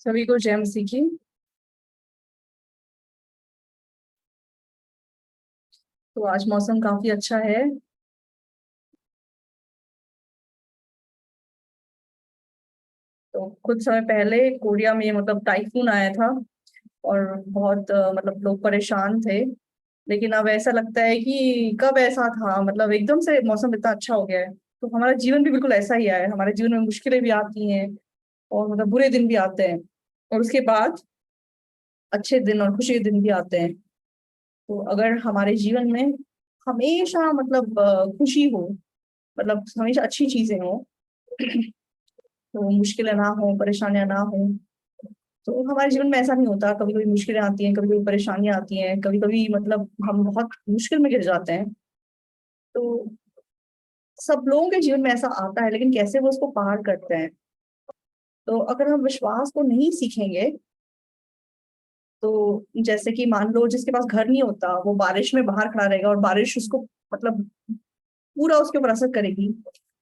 सभी को जय मसीह की। तो आज मौसम काफी अच्छा है। तो कुछ समय पहले कोरिया में मतलब टाइफून आया था और बहुत मतलब लोग परेशान थे। लेकिन अब ऐसा लगता है कि कब ऐसा था, मतलब एकदम से मौसम इतना अच्छा हो गया है। तो हमारा जीवन भी बिल्कुल ऐसा ही है, हमारे जीवन में मुश्किलें भी आती हैं और मतलब बुरे दिन भी आते हैं, और उसके बाद अच्छे दिन और खुशी के दिन भी आते हैं। तो अगर हमारे जीवन में हमेशा मतलब खुशी हो, मतलब हमेशा अच्छी चीजें हो, तो मुश्किलें ना हो, परेशानियां ना हो। तो हमारे जीवन में ऐसा नहीं होता, कभी कभी मुश्किलें आती हैं, कभी कभी परेशानियां आती हैं, कभी कभी मतलब हम बहुत मुश्किल में गिर जाते हैं। तो सब लोगों के जीवन में ऐसा आता है, लेकिन कैसे वो उसको पार करते हैं। तो अगर हम विश्वास को नहीं सीखेंगे, तो जैसे कि मान लो जिसके पास घर नहीं होता, वो बारिश में बाहर खड़ा रहेगा और बारिश उसको मतलब पूरा उसके ऊपर असर करेगी।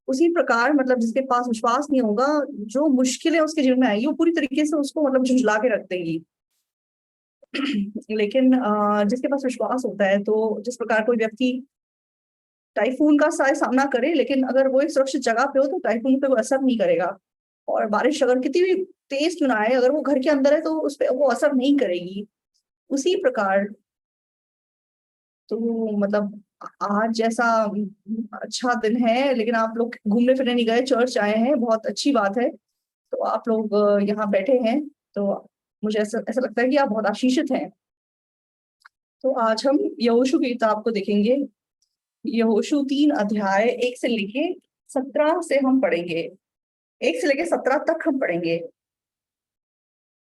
उसी प्रकार मतलब जिसके पास विश्वास नहीं होगा, जो मुश्किलें उसके जीवन में आएगी वो पूरी तरीके से उसको मतलब झुंझला के रख देंगी। लेकिन जिसके पास विश्वास होता है, तो जिस प्रकार कोई व्यक्ति टाइफून का सामना करे, लेकिन अगर वो एक सुरक्षित जगह पे हो तो टाइफून पे वो असर नहीं करेगा। और बारिश अगर कितनी भी तेज क्यों ना आए, अगर वो घर के अंदर है तो उस पर वो असर नहीं करेगी। उसी प्रकार तो मतलब आज जैसा अच्छा दिन है, लेकिन आप लोग घूमने फिरने नहीं गए, चर्च आए हैं, बहुत अच्छी बात है। तो आप लोग यहाँ बैठे हैं, तो मुझे ऐसा ऐसा लगता है कि आप बहुत आशीषित हैं। तो आज हम यहोशू की किताब को देखेंगे। यहोशू 3 अध्याय 1 से लेके 17 से हम पढ़ेंगे। 1 से लेके 17 तक हम पढ़ेंगे।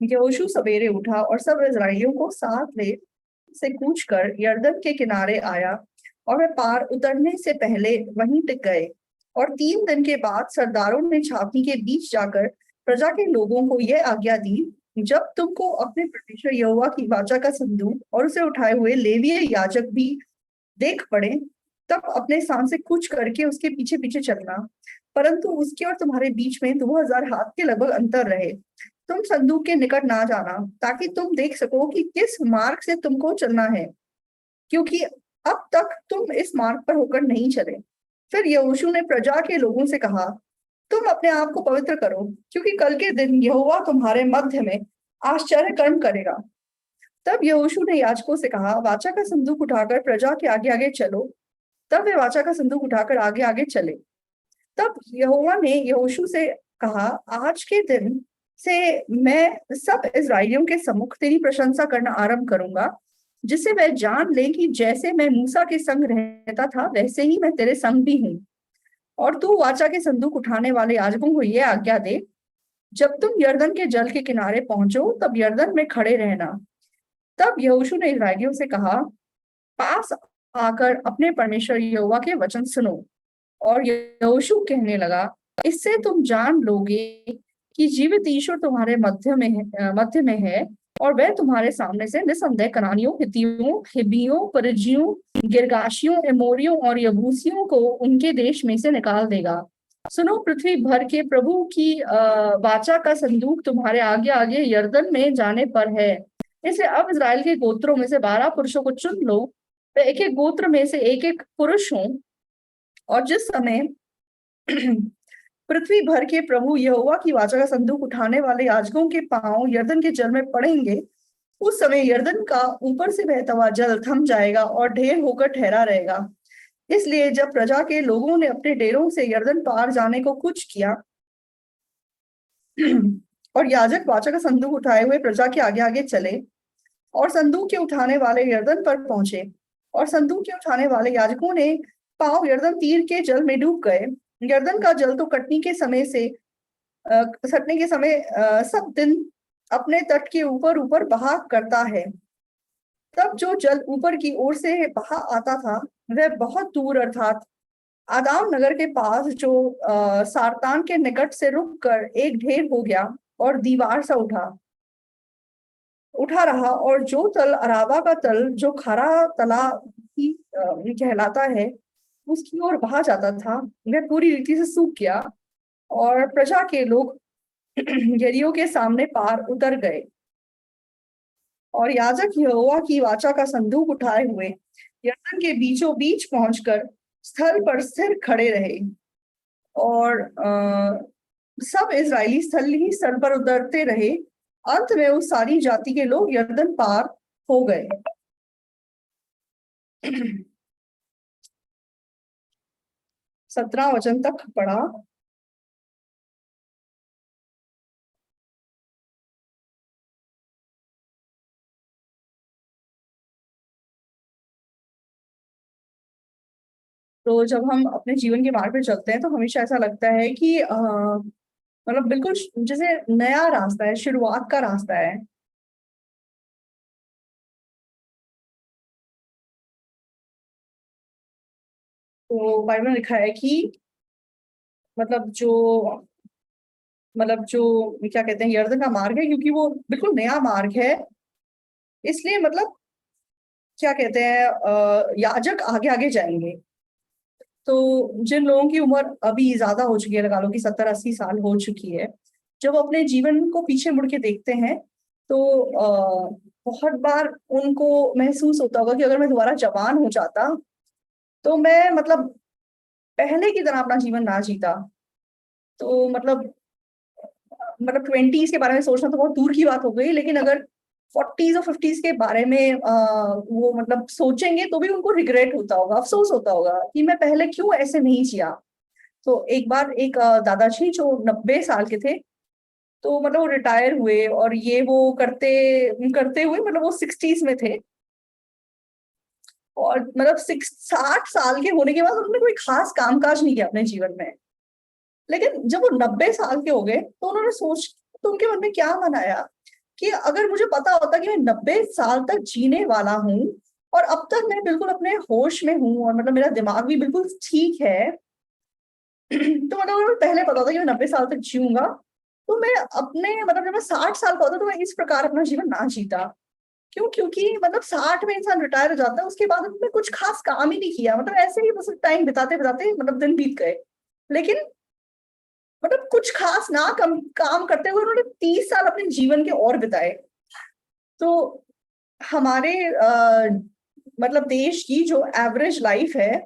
यहोशू सवेरे उठा और सब इस्राएलियों को साथ ले से कूच कर यरदन के किनारे आया, और वे पार उतरने से पहले वहीं टिक गए। और 3 दिन के बाद सरदारों ने छावनी के बीच जाकर प्रजा के लोगों को यह आज्ञा दी, जब तुमको अपने परमेश्वर यहोवा की वाचा का संदूक और उसे उठाए हुए लेवीय याजक भी देख पड़े, तब अपने स्थान से कूच करके उसके पीछे पीछे चलना। परंतु उसके और तुम्हारे बीच में 2000 हाथ के लगभग अंतर रहे। तुम संदूक के निकट ना जाना, ताकि तुम देख सको कि किस मार्ग से तुमको चलना है, क्योंकि अब तक तुम इस मार्ग पर होकर नहीं चले। फिर यहोशू ने प्रजा के लोगों से कहा, तुम अपने आप को पवित्र करो, क्योंकि कल के दिन यहोवा तुम्हारे मध्य में आश्चर्य कर्म करेगा। तब यहोशू ने याजकों से कहा, वाचा का संदूक उठाकर प्रजा के आगे आगे चलो। तब वे वाचा का संदूक उठाकर आगे आगे चले। तब यहोवा ने यहोशू से कहा, आज के दिन से मैं सब इस्राएलियों के सम्मुख तेरी प्रशंसा करना आरंभ करूंगा, जिससे वह जान ले कि जैसे मैं मूसा के संग रहता था, वैसे ही मैं तेरे संग भी हूँ। और तू वाचा के संदूक उठाने वाले याजकों को यह आज्ञा दे, जब तुम यरदन के जल के किनारे पहुंचो, तब यरदन में खड़े रहना। तब यहोशू ने इस्राएलियों से कहा, पास आकर अपने परमेश्वर यहोवा के वचन सुनो। और यहोशू कहने लगा, इससे तुम जान लोगे कि जीवित ईश्वर तुम्हारे मध्य में है, और वह तुम्हारे सामने से निसंदेह कनानियों, हित्तियों, हिब्बियों, परिज्जियों, गिर्गाशियों, एमोरियों और यबूसियों को उनके देश में से निकाल देगा। सुनो, पृथ्वी भर के प्रभु की वाचा का संदूक तुम्हारे आगे आगे यरदन में जाने पर है। इसलिए अब इस्राएल के गोत्रों में से 12 पुरुषों को चुन लो। वे एक एक गोत्र में से एक एक पुरुष हों, और जिस समय पृथ्वी भर के प्रभु यहोवा की वाचा का संदूक उठाने वाले याजकों के पांव यरदन के जल में पड़ेंगे, उस समय यरदन का ऊपर से बहता हुआ जल थम जाएगा और ढेर होकर ठहरा रहेगा। इसलिए जब प्रजा के लोगों ने अपने डेरों से यरदन पार जाने को कुछ किया और याजक वाचा का संदूक उठाए हुए प्रजा के आगे आगे चले, और संदूक के उठाने वाले यरदन पर पहुंचे, और संदूक के उठाने वाले याजकों ने पांव यरदन तीर के जल में डूब गए। यरदन का जल तो सटने के समय सब दिन अपने तट के ऊपर ऊपर बहा करता है। तब जो जल ऊपर की ओर से बहा आता था, वह बहुत दूर अर्थात आदाम नगर के पास जो सारतान के निकट से रुक कर एक ढेर हो गया और दीवार सा उठा रहा, और जो तल अराबा का तल जो खरा तला ही कहलाता है, उसकी ओर बहा जाता था, वह पूरी रीति से सूख गया। और प्रजा के लोग यरीहो के सामने पार उतर गए, और याजक यहोवा की वाचा का संदूक उठाए हुए यरदन के बीचों बीच पहुंचकर स्थल पर स्थिर खड़े रहे। और सब इजरायली स्थल ही स्थल पर उतरते रहे। अंत में उस सारी जाति के लोग यरदन पार हो गए। 17 वचन तक पढ़ा। तो जब हम अपने जीवन के मार्ग पे चलते हैं तो हमेशा ऐसा लगता है कि मतलब बिल्कुल जैसे नया रास्ता है, शुरुआत का रास्ता है। तो बाइबल में लिखा है कि मतलब जो क्या कहते हैं, यर्दन का मार्ग है, क्योंकि वो बिल्कुल नया मार्ग है, इसलिए मतलब क्या कहते हैं, याजक आगे आगे जाएंगे। तो जिन लोगों की उम्र अभी ज्यादा हो चुकी है, लगा लो कि 70-80 साल हो चुकी है, जब वो अपने जीवन को पीछे मुड़ के देखते हैं तो बहुत बार उनको महसूस होता होगा कि अगर मैं दोबारा जवान हो जाता तो मैं मतलब पहले की तरह अपना जीवन ना जीता। तो मतलब 20s के बारे में सोचना तो बहुत दूर की बात हो गई, लेकिन अगर 40s और 50s के बारे में वो मतलब सोचेंगे तो भी उनको रिग्रेट होता होगा, अफसोस होता होगा कि मैं पहले क्यों ऐसे नहीं जिया। तो एक बार एक दादाजी जो 90 साल के थे, तो मतलब वो रिटायर हुए, और ये वो करते करते हुए मतलब वो 60s में थे, और मतलब 60 साल के होने के बाद उन्होंने कोई खास कामकाज नहीं किया अपने जीवन में। लेकिन जब वो 90 साल के हो गए तो उन्होंने सोच, तो उनके मन में क्या मन आया कि अगर मुझे पता होता कि मैं 90 साल तक जीने वाला हूँ, और अब तक मैं बिल्कुल अपने होश में हूँ, और मतलब मेरा दिमाग भी बिल्कुल ठीक है, तो मतलब अगर मुझे पहले पता होता कि मैं 90 साल तक जीऊंगा, तो मैं अपने मतलब जब मैं 60 साल का होता तो मैं इस प्रकार अपना जीवन ना जीता। क्यों? क्योंकि मतलब 60 में इंसान रिटायर हो जाता है, उसके बाद उसने कुछ खास काम ही नहीं किया, मतलब ऐसे ही बस टाइम बिताते बिताते मतलब दिन बीत गए। लेकिन मतलब कुछ खास ना काम करते हुए उन्होंने 30 साल अपने जीवन के और बिताए। तो हमारे मतलब देश की जो एवरेज लाइफ है,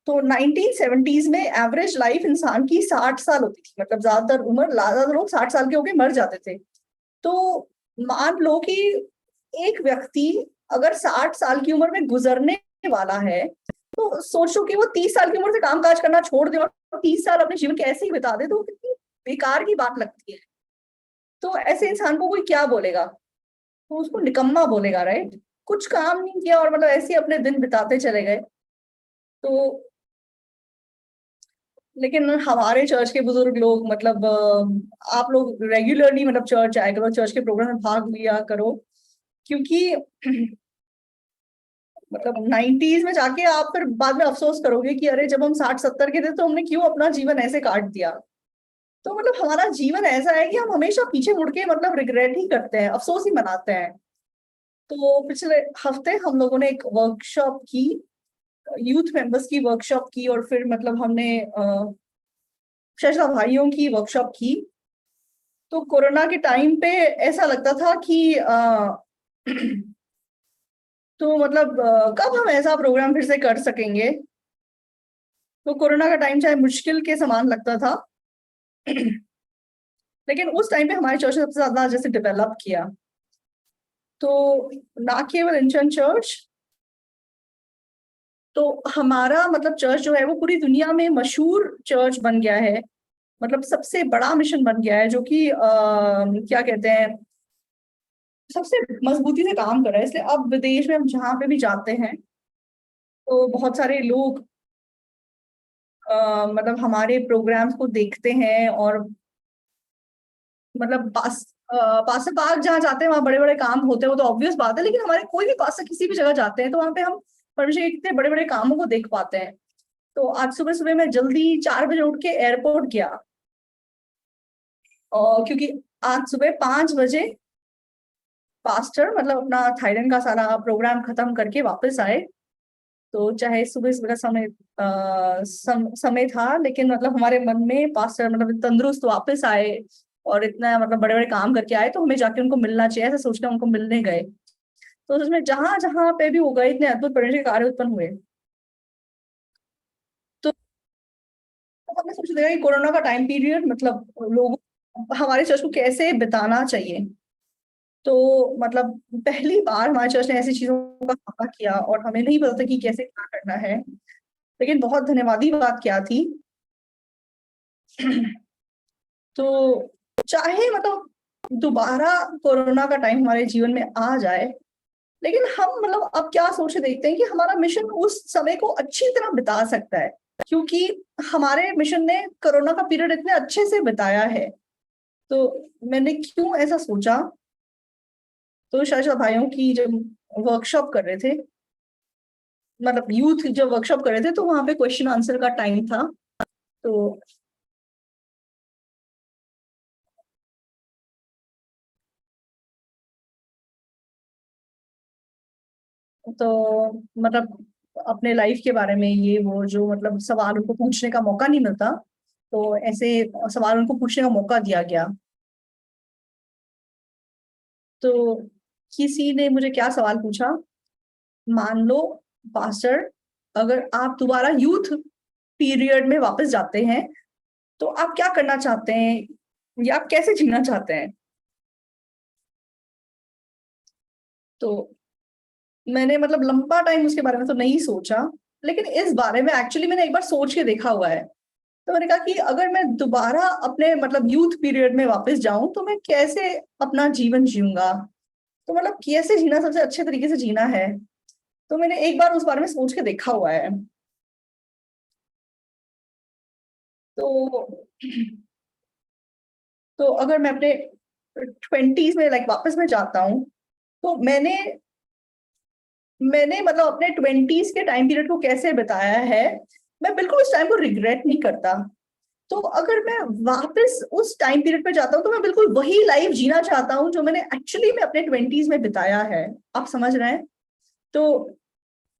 तो 1970s में एवरेज लाइफ इंसान की 60 साल होती थी, मतलब ज्यादातर लोग 60 साल के होके मर जाते थे। तो मान लो कि एक व्यक्ति अगर 60 साल की उम्र में गुजरने वाला है, तो सोचो कि वो 30 साल की उम्र से कामकाज करना छोड़ दे और 30 साल अपने जीवन के ऐसे ही बिता दे, तो कितनी बेकार की बात लगती है। तो ऐसे इंसान को कोई क्या बोलेगा? तो उसको निकम्मा बोलेगा, राइट? कुछ काम नहीं किया और मतलब ऐसे ही अपने दिन बिताते चले गए। तो लेकिन हमारे चर्च के बुजुर्ग लोग मतलब आप लोग रेगुलरली मतलब चर्च आया करो, चर्च के प्रोग्राम में भाग लिया करो, क्योंकि मतलब 90s में जाके आप फिर बाद में अफसोस करोगे कि अरे जब हम 60-70 के थे तो हमने क्यों अपना जीवन ऐसे काट दिया। तो मतलब हमारा जीवन ऐसा है कि हम हमेशा पीछे मुड़ के मतलब रिग्रेट ही करते हैं, अफसोस ही मनाते हैं। तो पिछले हफ्ते हम लोगों ने एक वर्कशॉप की, यूथ मेंबर्स की वर्कशॉप की, और फिर मतलब हमने शशा भाइयों की वर्कशॉप की। तो कोरोना के टाइम पे ऐसा लगता था कि तो मतलब कब हम ऐसा प्रोग्राम फिर से कर सकेंगे। तो कोरोना का टाइम चाहे मुश्किल के समान लगता था, लेकिन उस टाइम पे हमारे चर्च ने सबसे ज्यादा जैसे डेवलप किया। तो ना केवल इंचन चर्च, तो हमारा मतलब चर्च जो है वो पूरी दुनिया में मशहूर चर्च बन गया है, मतलब सबसे बड़ा मिशन बन गया है, जो कि क्या कहते हैं, सबसे मजबूती से काम कर रहा है। इसलिए अब विदेश में हम जहाँ पे भी जाते हैं तो बहुत सारे लोग मतलब हमारे प्रोग्राम्स को देखते हैं, और मतलब पास पार्क जहाँ जाते हैं वहाँ बड़े बड़े काम होते हैं, वो तो ऑब्वियस बात है, लेकिन हमारे कोई भी पास से किसी भी जगह जाते हैं तो वहाँ पे हम परमेश्वर के कितने बड़े बड़े कामों को देख पाते हैं। तो आज सुबह सुबह मैं जल्दी 4 बजे उठ के एयरपोर्ट गया, और क्योंकि आज सुबह 5 बजे पास्टर मतलब अपना थाईलैंड का सारा प्रोग्राम खत्म करके वापस आए, तो चाहे सुबह सुबह का समय समय था, लेकिन मतलब हमारे मन में पास्टर मतलब तंदुरुस्त वापस आए और इतना मतलब बड़े बड़े काम करके आए, तो हमें जाके उनको मिलना चाहिए, ऐसा सोचकर उनको मिलने गए। तो उसमें जहां जहां पे भी वो गए, इतने अद्भुत परमेश्वर के कार्य उत्पन्न हुए। तो हमने सोच लिया कि कोरोना का टाइम पीरियड मतलब लोगों हमारे चर्च को कैसे बिताना चाहिए। तो मतलब पहली बार हमारे चर्च ने ऐसी चीजों का सामना किया और हमें नहीं पता था कि कैसे क्या करना है। लेकिन बहुत धन्यवादी बात क्या थी तो चाहे मतलब दोबारा कोरोना का टाइम हमारे जीवन में आ जाए, लेकिन हम मतलब अब क्या सोच के देखते हैं कि हमारा मिशन उस समय को अच्छी तरह बिता सकता है, क्योंकि हमारे मिशन ने कोरोना का पीरियड इतने अच्छे से बिताया है। तो मैंने क्यों ऐसा सोचा, तो शायद भाइयों की जब वर्कशॉप कर रहे थे, मतलब यूथ जब वर्कशॉप कर रहे थे, तो वहां पे क्वेश्चन आंसर का टाइम था। तो तो मतलब अपने लाइफ के बारे में ये वो जो मतलब सवाल उनको पूछने का मौका नहीं मिलता, तो ऐसे सवाल उनको पूछने का मौका दिया गया। तो किसी ने मुझे क्या सवाल पूछा, मान लो पास्टर, अगर आप दोबारा यूथ पीरियड में वापस जाते हैं तो आप क्या करना चाहते हैं या आप कैसे जीना चाहते हैं। तो मैंने मतलब लंबा टाइम उसके बारे में तो नहीं सोचा, लेकिन इस बारे में एक्चुअली मैंने एक बार सोच के देखा हुआ है। तो मैंने कहा कि अगर मैं दोबारा अपने मतलब यूथ पीरियड में वापस जाऊं तो मैं कैसे अपना जीवन जीऊंगा, तो मतलब कैसे जीना सबसे अच्छे तरीके से जीना है। तो मैंने एक बार उस बारे में सोच के देखा हुआ है। तो तो अगर मैं अपने 20s में लाइक वापस में जाता हूँ, तो मैंने मतलब अपने 20s के टाइम पीरियड को कैसे बिताया है, मैं बिल्कुल उस टाइम को रिग्रेट नहीं करता। तो अगर मैं वापस उस टाइम पीरियड पे जाता हूँ तो मैं बिल्कुल वही लाइफ जीना चाहता हूँ जो मैंने एक्चुअली में अपने 20s में बिताया है। आप समझ रहे हैं। तो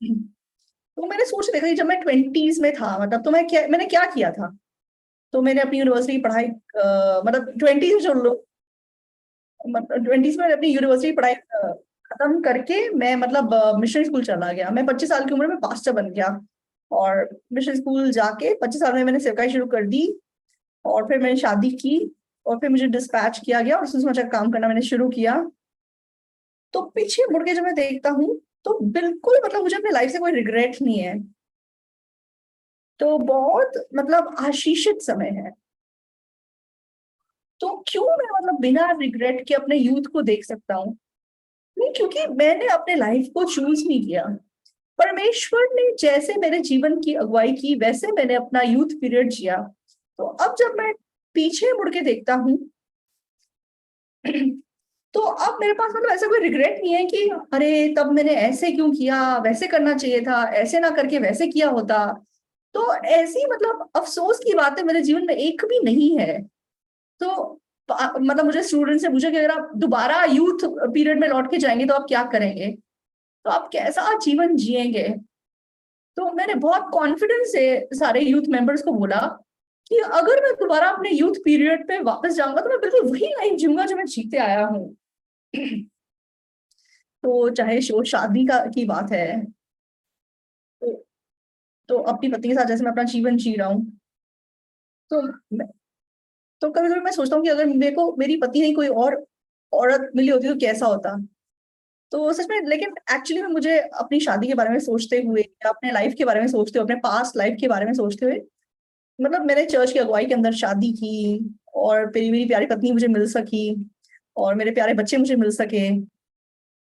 तो मैंने सोच देखा कि जब मैं 20s में था मतलब, तो मैंने क्या किया था। तो मैंने अपनी यूनिवर्सिटी की पढ़ाई मतलब 20s में जो लोग मतलब 20s में अपनी यूनिवर्सिटी की पढ़ाई खत्म करके मैं मतलब मिशन स्कूल चला गया। मैं 25 साल की उम्र में पास्टर बन गया, और मिशन स्कूल जाके 25 साल में मैंने सेवकाई शुरू कर दी। और फिर मैंने शादी की, और फिर मुझे डिस्पैच किया गया और सुसमाचार काम करना मैंने शुरू किया। तो पीछे मुड़ के जब मैं देखता हूँ, तो बिल्कुल मतलब मुझे अपनी लाइफ से कोई रिग्रेट नहीं है। तो बहुत मतलब आशीषित समय है। तो क्यों मैं मतलब बिना रिग्रेट के अपने यूथ को देख सकता हूँ। नहीं, क्योंकि मैंने अपने लाइफ को चूज नहीं किया। परमेश्वर ने जैसे मेरे जीवन की अगुवाई की वैसे मैंने अपना यूथ पीरियड जिया। तो अब जब मैं पीछे मुड़ के देखता हूँ तो अब मेरे पास मतलब ऐसा कोई रिग्रेट नहीं है कि अरे तब मैंने ऐसे क्यों किया, वैसे करना चाहिए था, ऐसे ना करके वैसे किया होता। तो ऐसी मतलब अफसोस की बातें मेरे जीवन में एक भी नहीं है। तो मतलब मुझे स्टूडेंट से पूछा कि अगर आप दोबारा यूथ पीरियड में लौट के जाएंगे तो आप क्या करेंगे, तो आप कैसा जीवन जिएंगे। तो मैंने बहुत कॉन्फिडेंस से सारे यूथ मेंबर्स को बोला कि अगर मैं दोबारा अपने यूथ पीरियड पे वापस जाऊंगा तो मैं बिल्कुल वही लाइफ जीऊंगा जो मैं जीते आया हूँ। तो चाहे शो शादी का की बात है, तो, तो अपनी पत्नी के साथ जैसे मैं अपना जीवन जी रहा हूँ, तो तो कभी कभी मैं सोचता हूँ कि अगर मेरे को मेरी पत्नी नहीं कोई और औरत मिली होती तो कैसा होता। तो सच में लेकिन एक्चुअली में मुझे अपनी शादी के बारे में सोचते हुए या अपने लाइफ के बारे में सोचते हुए, अपने पास्ट लाइफ के बारे में सोचते हुए, मतलब मैंने चर्च की अगुवाई के अंदर शादी की, और मेरी मेरी प्यारी पत्नी मुझे मिल सकी, और मेरे प्यारे बच्चे मुझे मिल सके।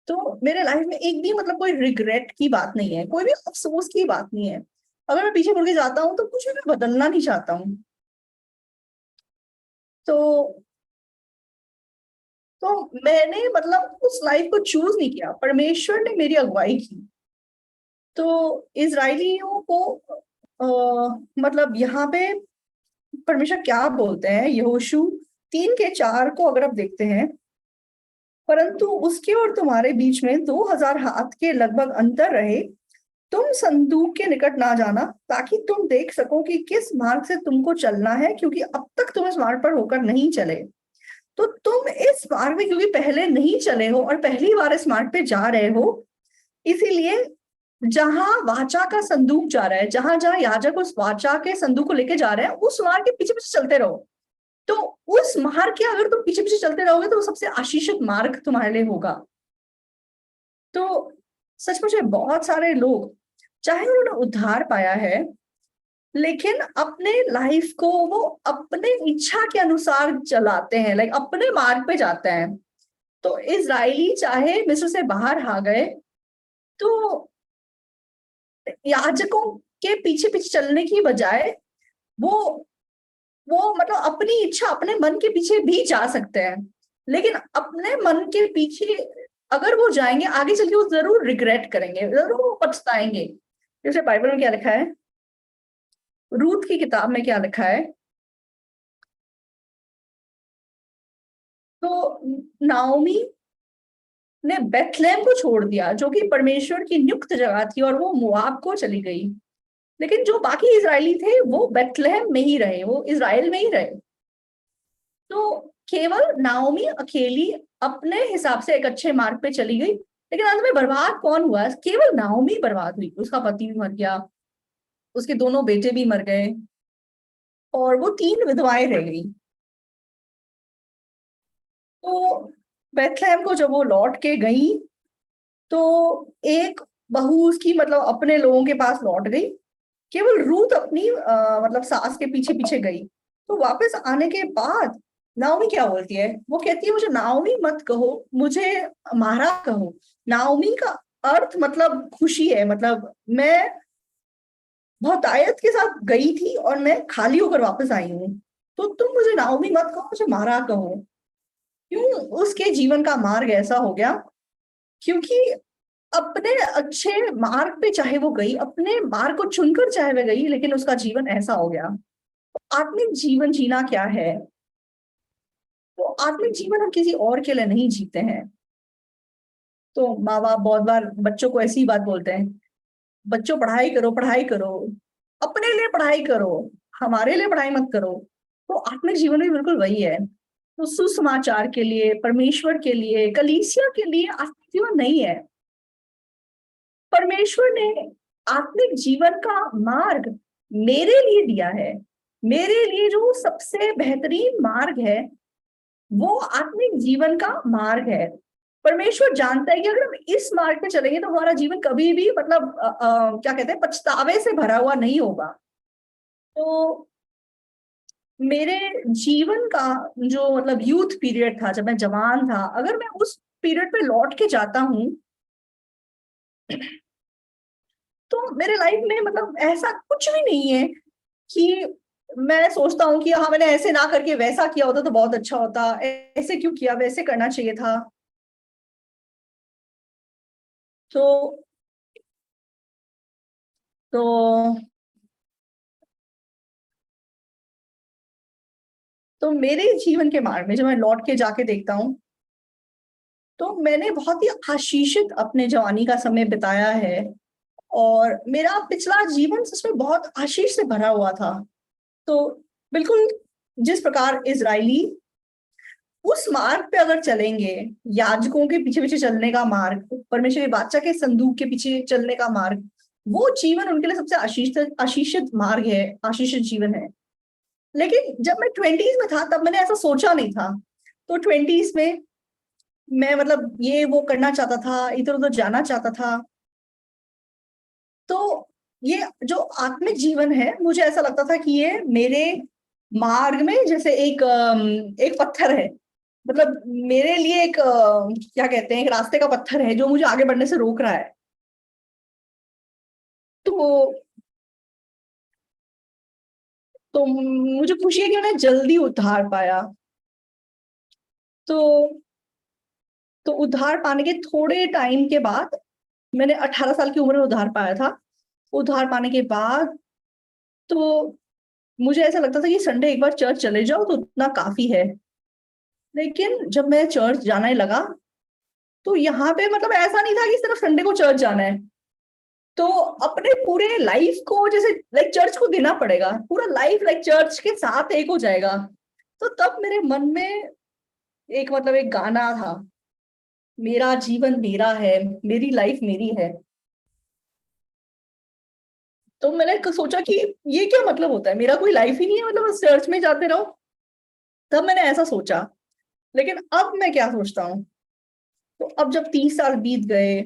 तो मेरे लाइफ में एक भी मतलब कोई रिग्रेट की बात नहीं है, कोई भी अफसोस की बात नहीं है। अगर मैं पीछे मुड़ के जाता हूँ तो कुछ भी मैं बदलना नहीं चाहता हूँ। तो तो मैंने मतलब उस लाइफ को चूज नहीं किया, परमेश्वर ने मेरी अगुवाई की। तो इजराइलियों को मतलब यहाँ पे परमेश्वर क्या बोलते हैं, यहोशू 3 के 4 को अगर आप देखते हैं, परंतु उसके और तुम्हारे बीच में 2000 हाथ के लगभग अंतर रहे, तुम संदूक के निकट ना जाना, ताकि तुम देख सको कि किस मार्ग से तुमको चलना है, क्योंकि अब तक तुम इस मार्ग पर होकर नहीं चले। तो तुम इस मार्ग में क्योंकि पहले नहीं चले हो और पहली बार इस मार्ग पे जा रहे हो, इसीलिए जहां वाचा का संदूक जा रहा है, जहां जहां याजक उस वाचा के संदूक को लेके जा रहे हैं, उस मार्ग के पीछे पीछे चलते रहो। तो उस मार्ग के अगर तुम पीछे पीछे चलते रहोगे तो वो सबसे आशीषित मार्ग तुम्हारे लिए होगा। तो सचमुच में बहुत सारे लोग, चाहे उन्होंने उद्धार पाया है, लेकिन अपने लाइफ को वो अपने इच्छा के अनुसार चलाते हैं, लाइक अपने मार्ग पे जाते हैं। तो इजरायली चाहे मिस्र से बाहर आ गए, तो याजकों के पीछे पीछे चलने की बजाय वो मतलब अपनी इच्छा, अपने मन के पीछे भी जा सकते हैं, लेकिन अपने मन के पीछे अगर वो जाएंगे आगे चल के वो जरूर रिग्रेट करेंगे, जरूर वो पछताएंगे। जैसे बाइबल में क्या लिखा है, रूथ की किताब में क्या लिखा है, तो नाओमी ने बेथलेहम को छोड़ दिया जो कि परमेश्वर की नियुक्त जगह थी, और वो मोआब को चली गई। लेकिन जो बाकी इजरायली थे वो बेथलेहम में ही रहे, वो इजराइल में ही रहे। तो केवल नाओमी अकेली अपने हिसाब से एक अच्छे मार्ग पे चली गई, लेकिन अंत में बर्बाद कौन हुआ? केवल नाओमी बर्बाद हुई। उसका पति भी मर गया, उसके दोनों बेटे भी मर गए, और वो 3 विधवाएं रह गई। तो बेथलेहम को जब वो लौट के गई, तो एक बहू उसकी मतलब अपने लोगों के पास लौट गई, केवल रूथ अपनी मतलब सास के पीछे पीछे गई। तो वापस आने के बाद नाओमी क्या बोलती है, वो कहती है मुझे नाओमी मत कहो, मुझे मारा कहो। नाओमी का अर्थ मतलब खुशी है, मतलब मैं बहुतायत के साथ गई थी और मैं खाली होकर वापस आई हूँ। तो तुम मुझे नाओमी मत कहो, मुझे मारा कहो। क्यों उसके जीवन का मार्ग ऐसा हो गया? क्योंकि अपने अच्छे मार्ग पे चाहे वो गई, अपने मार्ग को चुनकर चाहे वह गई, लेकिन उसका जीवन ऐसा हो गया। आत्मिक जीवन जीना क्या है? तो आत्मिक जीवन हम किसी और के लिए नहीं जीते हैं। तो माँ बाप बहुत बार बच्चों को ऐसी ही बात बोलते हैं, बच्चों पढ़ाई करो, पढ़ाई करो, अपने लिए पढ़ाई करो, हमारे लिए पढ़ाई मत करो। तो आत्मिक जीवन भी बिल्कुल वही है। तो सुसमाचार के लिए, परमेश्वर के लिए, कलीसिया के लिए आत्मिक जीवन नहीं है। परमेश्वर ने आत्मिक जीवन का मार्ग मेरे लिए दिया है। मेरे लिए जो सबसे बेहतरीन मार्ग है वो आत्मिक जीवन का मार्ग है। परमेश्वर जानता है कि अगर हम इस मार्ग पे चलेंगे तो हमारा जीवन कभी भी मतलब क्या कहते हैं, पछतावे से भरा हुआ नहीं होगा। तो मेरे जीवन का जो मतलब यूथ पीरियड था, जब मैं जवान था, अगर मैं उस पीरियड पे लौट के जाता हूँ तो मेरे लाइफ में मतलब ऐसा कुछ भी नहीं है कि मैं सोचता हूँ कि हाँ मैंने ऐसे ना करके वैसा किया होता तो बहुत अच्छा होता, ऐसे क्यों किया, वैसे करना चाहिए था। तो तो तो मेरे जीवन के मार्ग में जब मैं लौट के जाके देखता हूँ, तो मैंने बहुत ही आशीषित अपने जवानी का समय बिताया है, और मेरा पिछला जीवन सच में बहुत आशीष से भरा हुआ था। तो बिल्कुल जिस प्रकार इजरायली उस मार्ग पे अगर चलेंगे, याजकों के पीछे पीछे चलने का मार्ग, परमेश्वर के बादशाह के संदूक के पीछे चलने का मार्ग, वो जीवन उनके लिए सबसे आशीषित आशीषित मार्ग है, आशीषित जीवन है। लेकिन जब मैं 20s में था तब मैंने ऐसा सोचा नहीं था। तो 20s में मैं मतलब ये वो करना चाहता था, इधर उधर जाना चाहता था। तो ये जो आत्मिक जीवन है, मुझे ऐसा लगता था कि ये मेरे मार्ग में जैसे एक पत्थर है, मतलब मेरे लिए एक क्या कहते हैं, एक रास्ते का पत्थर है जो मुझे आगे बढ़ने से रोक रहा है। तो मुझे खुशी है कि मैंने जल्दी उद्धार पाया। तो उद्धार पाने के थोड़े टाइम के बाद, मैंने 18 साल की उम्र में उद्धार पाया था। उद्धार पाने के बाद तो मुझे ऐसा लगता था कि संडे एक बार चर्च चले जाओ तो उतना काफी है। लेकिन जब मैं चर्च जाने लगा, तो यहाँ पे मतलब ऐसा नहीं था कि सिर्फ संडे को चर्च जाना है। तो अपने पूरे लाइफ को जैसे लाइक चर्च को देना पड़ेगा, पूरा लाइफ लाइक चर्च के साथ एक हो जाएगा। तो तब मेरे मन में एक मतलब एक गाना था, मेरा जीवन मेरा है, मेरी लाइफ मेरी है। तो मैंने सोचा कि ये क्या मतलब होता है, मेरा कोई लाइफ ही नहीं है, मतलब बस चर्च में जाते रहो। तब मैंने ऐसा सोचा। लेकिन अब मैं क्या सोचता हूँ, तो अब जब 30 साल बीत गए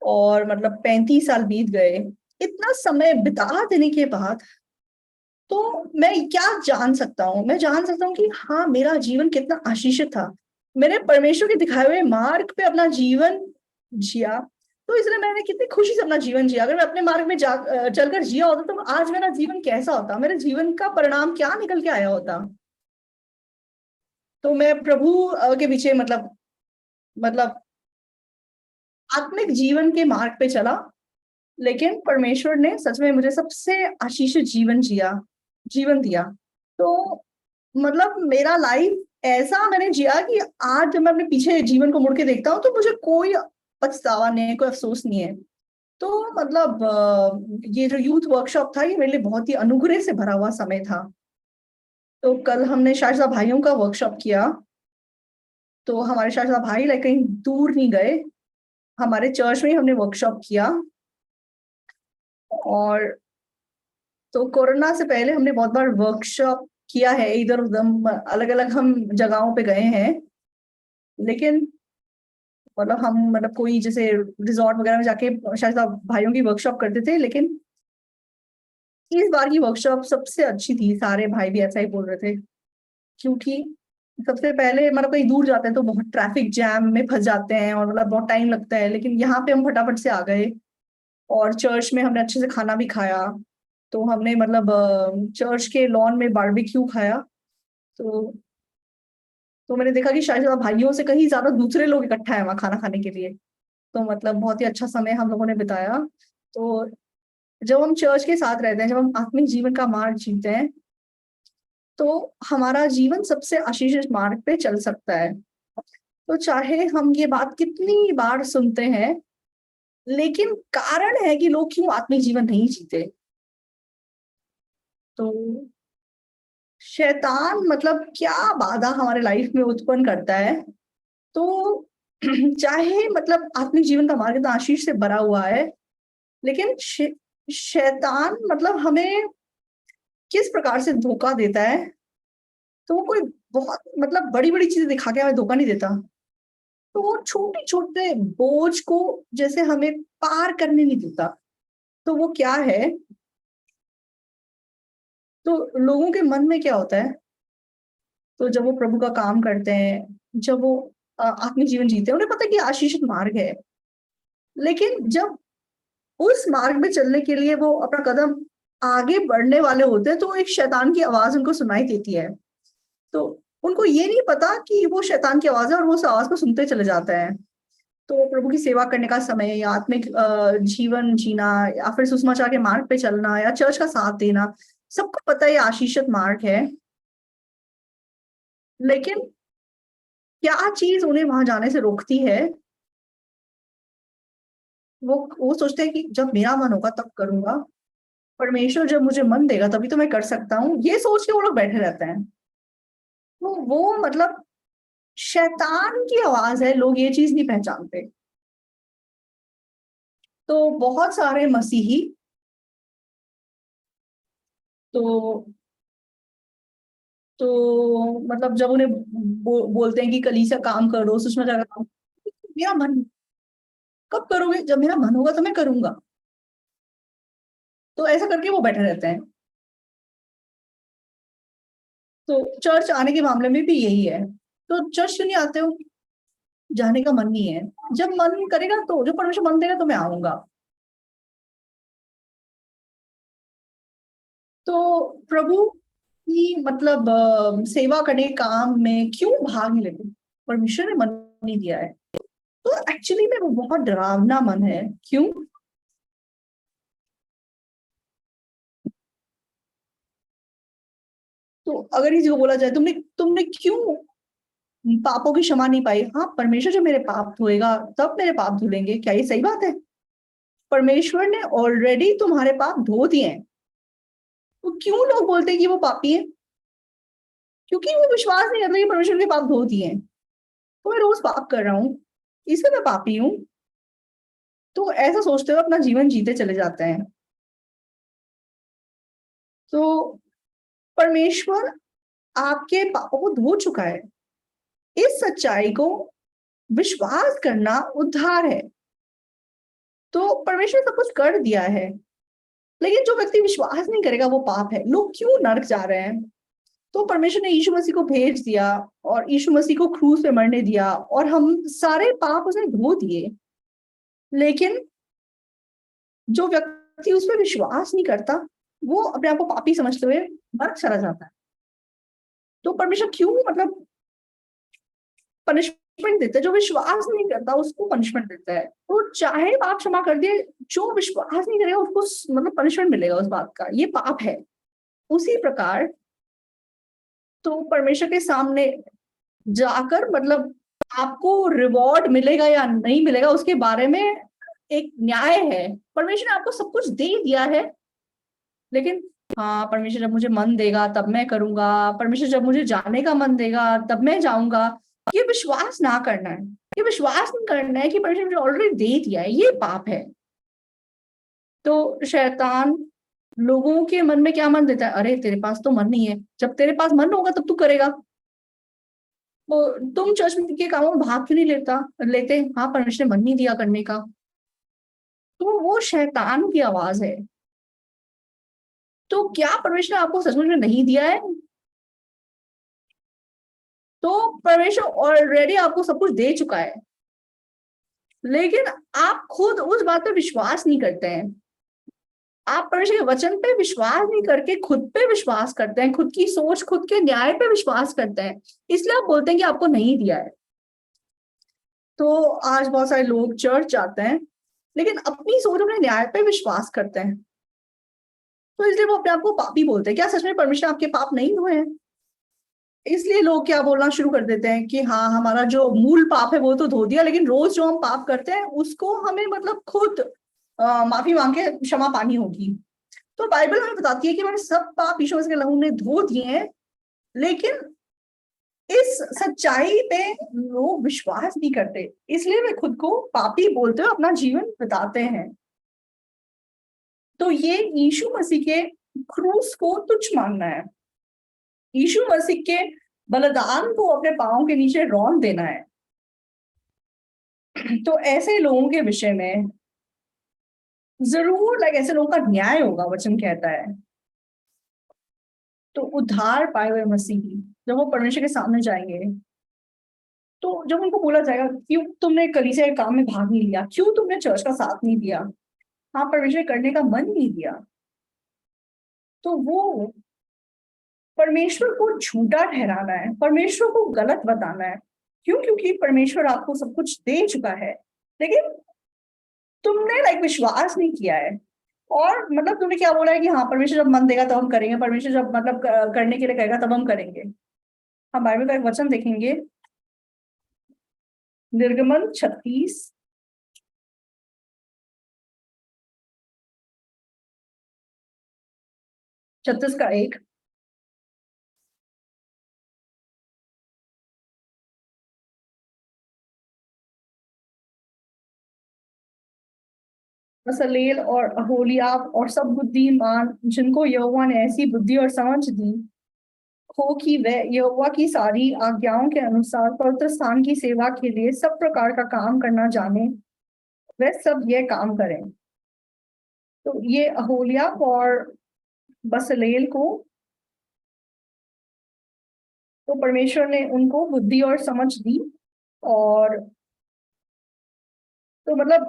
और मतलब 35 साल बीत गए, इतना समय बिता देने के बाद, तो मैं क्या जान सकता हूँ, मैं जान सकता हूँ कि हाँ मेरा जीवन कितना आशीषित था। मैंने परमेश्वर के दिखाए हुए मार्ग पे अपना जीवन जिया, तो इसलिए मैंने कितनी खुशी से अपना जीवन जिया। अगर मैं अपने मार्ग में चलकर जिया होता तो आज मेरा जीवन कैसा होता, मेरे जीवन का परिणाम क्या निकल के आया होता। तो मैं प्रभु के पीछे मतलब आत्मिक जीवन के मार्ग पे चला। लेकिन परमेश्वर ने सच में मुझे सबसे आशीषित जीवन दिया। तो मतलब मेरा लाइफ ऐसा मैंने जिया कि आज जब मैं अपने पीछे जीवन को मुड़ के देखता हूँ तो मुझे कोई पछतावा नहीं है, कोई अफसोस नहीं है। तो मतलब ये जो यूथ वर्कशॉप था ये मेरे लिए बहुत ही अनुग्रह से भरा हुआ समय था। तो कल हमने शायद भाइयों का वर्कशॉप किया। तो हमारे शायद भाई लाइक कहीं दूर नहीं गए, हमारे चर्च में ही हमने वर्कशॉप किया। और तो कोरोना से पहले हमने बहुत बार वर्कशॉप किया है, इधर उधर अलग अलग हम जगहों पे गए हैं। लेकिन मतलब हम मतलब कोई जैसे रिजॉर्ट वगैरह में जाके शायद आप भाइयों की वर्कशॉप करते थे। लेकिन इस बार की वर्कशॉप सबसे अच्छी थी, सारे भाई भी ऐसा ही बोल रहे थे। क्योंकि सबसे पहले मतलब कहीं दूर जाते हैं तो बहुत ट्रैफिक जैम में फंस जाते हैं और मतलब बहुत टाइम लगता है, लेकिन यहाँ पे हम फटाफट से आ गए। और चर्च में हमने अच्छे से खाना भी खाया। तो हमने मतलब चर्च के लॉन में बारबेक्यू खाया। तो तो मैंने देखा कि शायद भाइयों से कहीं ज्यादा दूसरे लोग इकट्ठा है वहाँ खाना खाने के लिए। तो मतलब बहुत ही अच्छा समय हम लोगों ने बिताया। तो जब हम चर्च के साथ रहते हैं, जब हम आत्मिक जीवन का मार्ग जीते हैं, तो हमारा जीवन सबसे आशीषित मार्ग पे चल सकता है। तो चाहे हम ये बात कितनी बार सुनते हैं, लेकिन कारण है कि लोग क्यों आत्मिक जीवन नहीं जीते। तो शैतान मतलब क्या बाधा हमारे लाइफ में उत्पन्न करता है। तो चाहे मतलब आत्मिक जीवन का मार्ग इतना आशीष से भरा हुआ है, लेकिन शैतान मतलब हमें किस प्रकार से धोखा देता है। तो वो कोई बहुत मतलब बड़ी बड़ी चीजें दिखा के हमें धोखा नहीं देता। तो वो छोटे छोटे बोझ को जैसे हमें पार करने नहीं देता। तो वो क्या है, तो लोगों के मन में क्या होता है, तो जब वो प्रभु का काम करते हैं, जब वो आत्मिक जीवन जीते हैं, उन्हें पता है कि आशीषित मार्ग है। लेकिन जब उस मार्ग में चलने के लिए वो अपना कदम आगे बढ़ने वाले होते हैं, तो एक शैतान की आवाज उनको सुनाई देती है। तो उनको ये नहीं पता कि वो शैतान की आवाज है, और वो उस आवाज को सुनते चले जाते हैं। तो प्रभु की सेवा करने का समय या आत्मिक जीवन जीना या फिर सुसमाचार के मार्ग पे चलना या चर्च का साथ देना, सबको पता है ये आशीषित मार्ग है। लेकिन क्या चीज उन्हें वहां जाने से रोकती है, वो सोचते हैं कि जब मेरा मन होगा तब करूंगा, परमेश्वर जब मुझे मन देगा तभी तो मैं कर सकता हूँ, ये सोच के वो लोग बैठे रहते हैं। तो वो मतलब शैतान की आवाज है, लोग ये चीज नहीं पहचानते। तो बहुत सारे मसीही तो मतलब जब उन्हें बोलते हैं कि कलीसिया काम करो, सुषमा का काम, मेरा मन कब करोगे, जब मेरा मन होगा तो मैं करूंगा। तो ऐसा करके वो बैठे रहते हैं। तो चर्च आने के मामले में भी यही है। तो चर्च क्यों नहीं आते हो, जाने का मन नहीं है। जब मन करेगा तो, जो परमेश्वर मन देगा तो मैं आऊंगा। तो प्रभु की मतलब सेवा करने के काम में क्यों भाग नहीं लेते, परमेश्वर ने मन नहीं दिया है। तो एक्चुअली में वो बहुत डरावना मन है। क्यों, तो अगर इसी को बोला जाए, तुमने तुमने क्यों पापों की क्षमा नहीं पाई। हाँ, परमेश्वर जब मेरे पाप धोएगा तब मेरे पाप धुलेंगे, क्या ये सही बात है। परमेश्वर ने ऑलरेडी तुम्हारे पाप धो दिए हैं। तो क्यों लोग बोलते हैं कि वो पापी है? क्योंकि वो विश्वास नहीं करते कि परमेश्वर ने पाप धो दिए हैं। तो मैं रोज पाप कर रहा हूँ, इसलिए मैं पापी हूँ। तो ऐसा सोचते हुए अपना जीवन जीते चले जाते हैं। तो परमेश्वर आपके पापों को धो चुका है। इस सच्चाई को विश्वास करना उद्धार है। तो परमेश्वर सब कुछ कर दिया है, लेकिन जो व्यक्ति विश्वास नहीं करेगा वो पाप है। लोग क्यों नरक जा रहे हैं? तो परमेश्वर ने यीशु मसीह को भेज दिया और यीशु मसीह को क्रूस पे मरने दिया और हम सारे पाप उसने धो दिए। लेकिन जो व्यक्ति उस पर विश्वास नहीं करता वो अपने आप को पापी समझते हुए नरक चला जाता है। तो परमेश्वर क्यों मतलब पनिशमेंट देता है? जो विश्वास नहीं करता उसको पनिशमेंट देता है। तो चाहे पाप क्षमा कर दिए, जो विश्वास नहीं करेगा उसको मतलब पनिशमेंट मिलेगा उस बात का, ये पाप है। उसी प्रकार तो परमेश्वर के सामने जाकर मतलब आपको रिवॉर्ड मिलेगा या नहीं मिलेगा उसके बारे में एक न्याय है। परमेश्वर ने आपको सब कुछ दे दिया है, लेकिन हाँ परमेश्वर जब मुझे मन देगा तब मैं करूंगा, परमेश्वर जब मुझे जाने का मन देगा तब मैं जाऊंगा, ये विश्वास ना करना है। ये विश्वास नहीं करना है कि परमेश्वर मुझे ऑलरेडी दे दिया है, ये पाप है। तो शैतान लोगों के मन में क्या मन देता है? अरे तेरे पास तो मन नहीं है, जब तेरे पास मन होगा तब तू करेगा। वो तुम चर्च के कामों में भाग क्यों नहीं लेते? हाँ परमेश्वर ने मन नहीं दिया करने का। तो वो शैतान की आवाज है। तो क्या परमेश्वर ने आपको सचमुच में नहीं दिया है? तो परमेश्वर ऑलरेडी आपको सब कुछ दे चुका है, लेकिन आप खुद उस बात पे विश्वास नहीं करते हैं। आप परमेश्वर के वचन पे विश्वास नहीं करके खुद पे विश्वास करते हैं, खुद की सोच, खुद के न्याय पे विश्वास करते हैं, इसलिए आप बोलते हैं कि आपको नहीं दिया है। तो आज बहुत सारे लोग चर्च जाते हैं लेकिन अपनी सोच, अपने न्याय पे विश्वास करते हैं, तो इसलिए वो अपने आप को पापी बोलते हैं। क्या सच में परमेश्वर आपके पाप नहीं धोए हैं? इसलिए लोग क्या बोलना शुरू कर देते हैं कि हाँ हमारा जो मूल पाप है वो तो धो दिया, लेकिन रोज जो हम पाप करते हैं उसको हमें मतलब खुद माफी मांग के क्षमा पानी होगी। तो बाइबल हमें बताती है कि मैंने सब पाप यीशु मसीह के लहू ने धो दिए हैं, लेकिन इस सच्चाई पे लोग विश्वास नहीं करते, इसलिए वे खुद को पापी बोलते हुए अपना जीवन बिताते हैं। तो ये यीशु मसीह के क्रूस को तुच्छ मानना है, यीशु मसीह के बलिदान को अपने पांव के नीचे रौंद देना है। तो ऐसे लोगों के विषय में जरूर ऐसे लोगों का न्याय होगा, वचन कहता है। तो उद्धार पाए हुए मसीही जब वो परमेश्वर के सामने जाएंगे, तो जब उनको बोला जाएगा क्यों तुमने कलीसिया के काम में भाग नहीं लिया, क्यों तुमने चर्च का साथ नहीं दिया, हाँ परमेश्वर करने का मन नहीं दिया, तो वो परमेश्वर को झूठा ठहराना है, परमेश्वर को गलत बताना है। क्यों? क्योंकि परमेश्वर आपको सब कुछ दे चुका है, लेकिन तुमने विश्वास नहीं किया है। और मतलब तुमने क्या बोला है कि हाँ परमेश्वर जब मन देगा तब हम करेंगे, परमेश्वर जब मतलब करने के लिए कहेगा तब हम करेंगे। हम बाइबल का एक वचन देखेंगे, निर्गमन 36 36 का 1। बसलेल और अहोलियाब और सब बुद्धिमान जिनको यहोवा ने ऐसी बुद्धि और समझ दी हो कि वे यहोवा की सारी आज्ञाओं के अनुसार पवित्र स्थान की सेवा के लिए सब प्रकार का काम करना जाने, वे सब यह काम करें। तो ये अहोलियाब और बसलेल को तो परमेश्वर ने उनको बुद्धि और समझ दी, और तो मतलब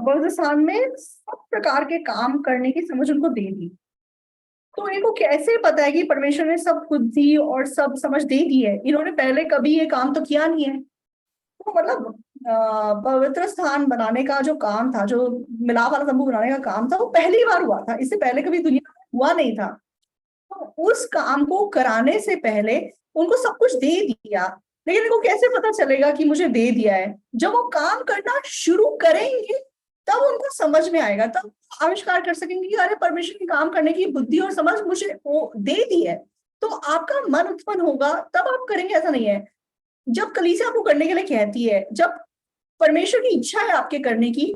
पवित्र स्थान में सब प्रकार के काम करने की समझ उनको दे दी। तो इनको कैसे पता है कि परमेश्वर ने सब बुद्धि और सब समझ दे दी है? इन्होंने पहले कभी ये काम तो किया नहीं है। तो मतलब पवित्र स्थान बनाने का जो काम था, जो मिलाप वाला तंबू बनाने का काम था, वो पहली बार हुआ था, इससे पहले कभी दुनिया में हुआ नहीं था। तो उस काम को कराने से पहले उनको सब कुछ दे दिया, लेकिन इनको कैसे पता चलेगा कि मुझे दे दिया है? जब वो काम करना शुरू करेंगे तब उनको समझ में आएगा, तब आविष्कार कर सकेंगे कि अरे परमेश्वर की काम करने की बुद्धि और समझ मुझे वो दे दी है। तो आपका मन उत्पन्न होगा तब आप करेंगे, ऐसा नहीं है। जब कलीसिया आपको करने के लिए कहती है, जब परमेश्वर की इच्छा है आपके करने की,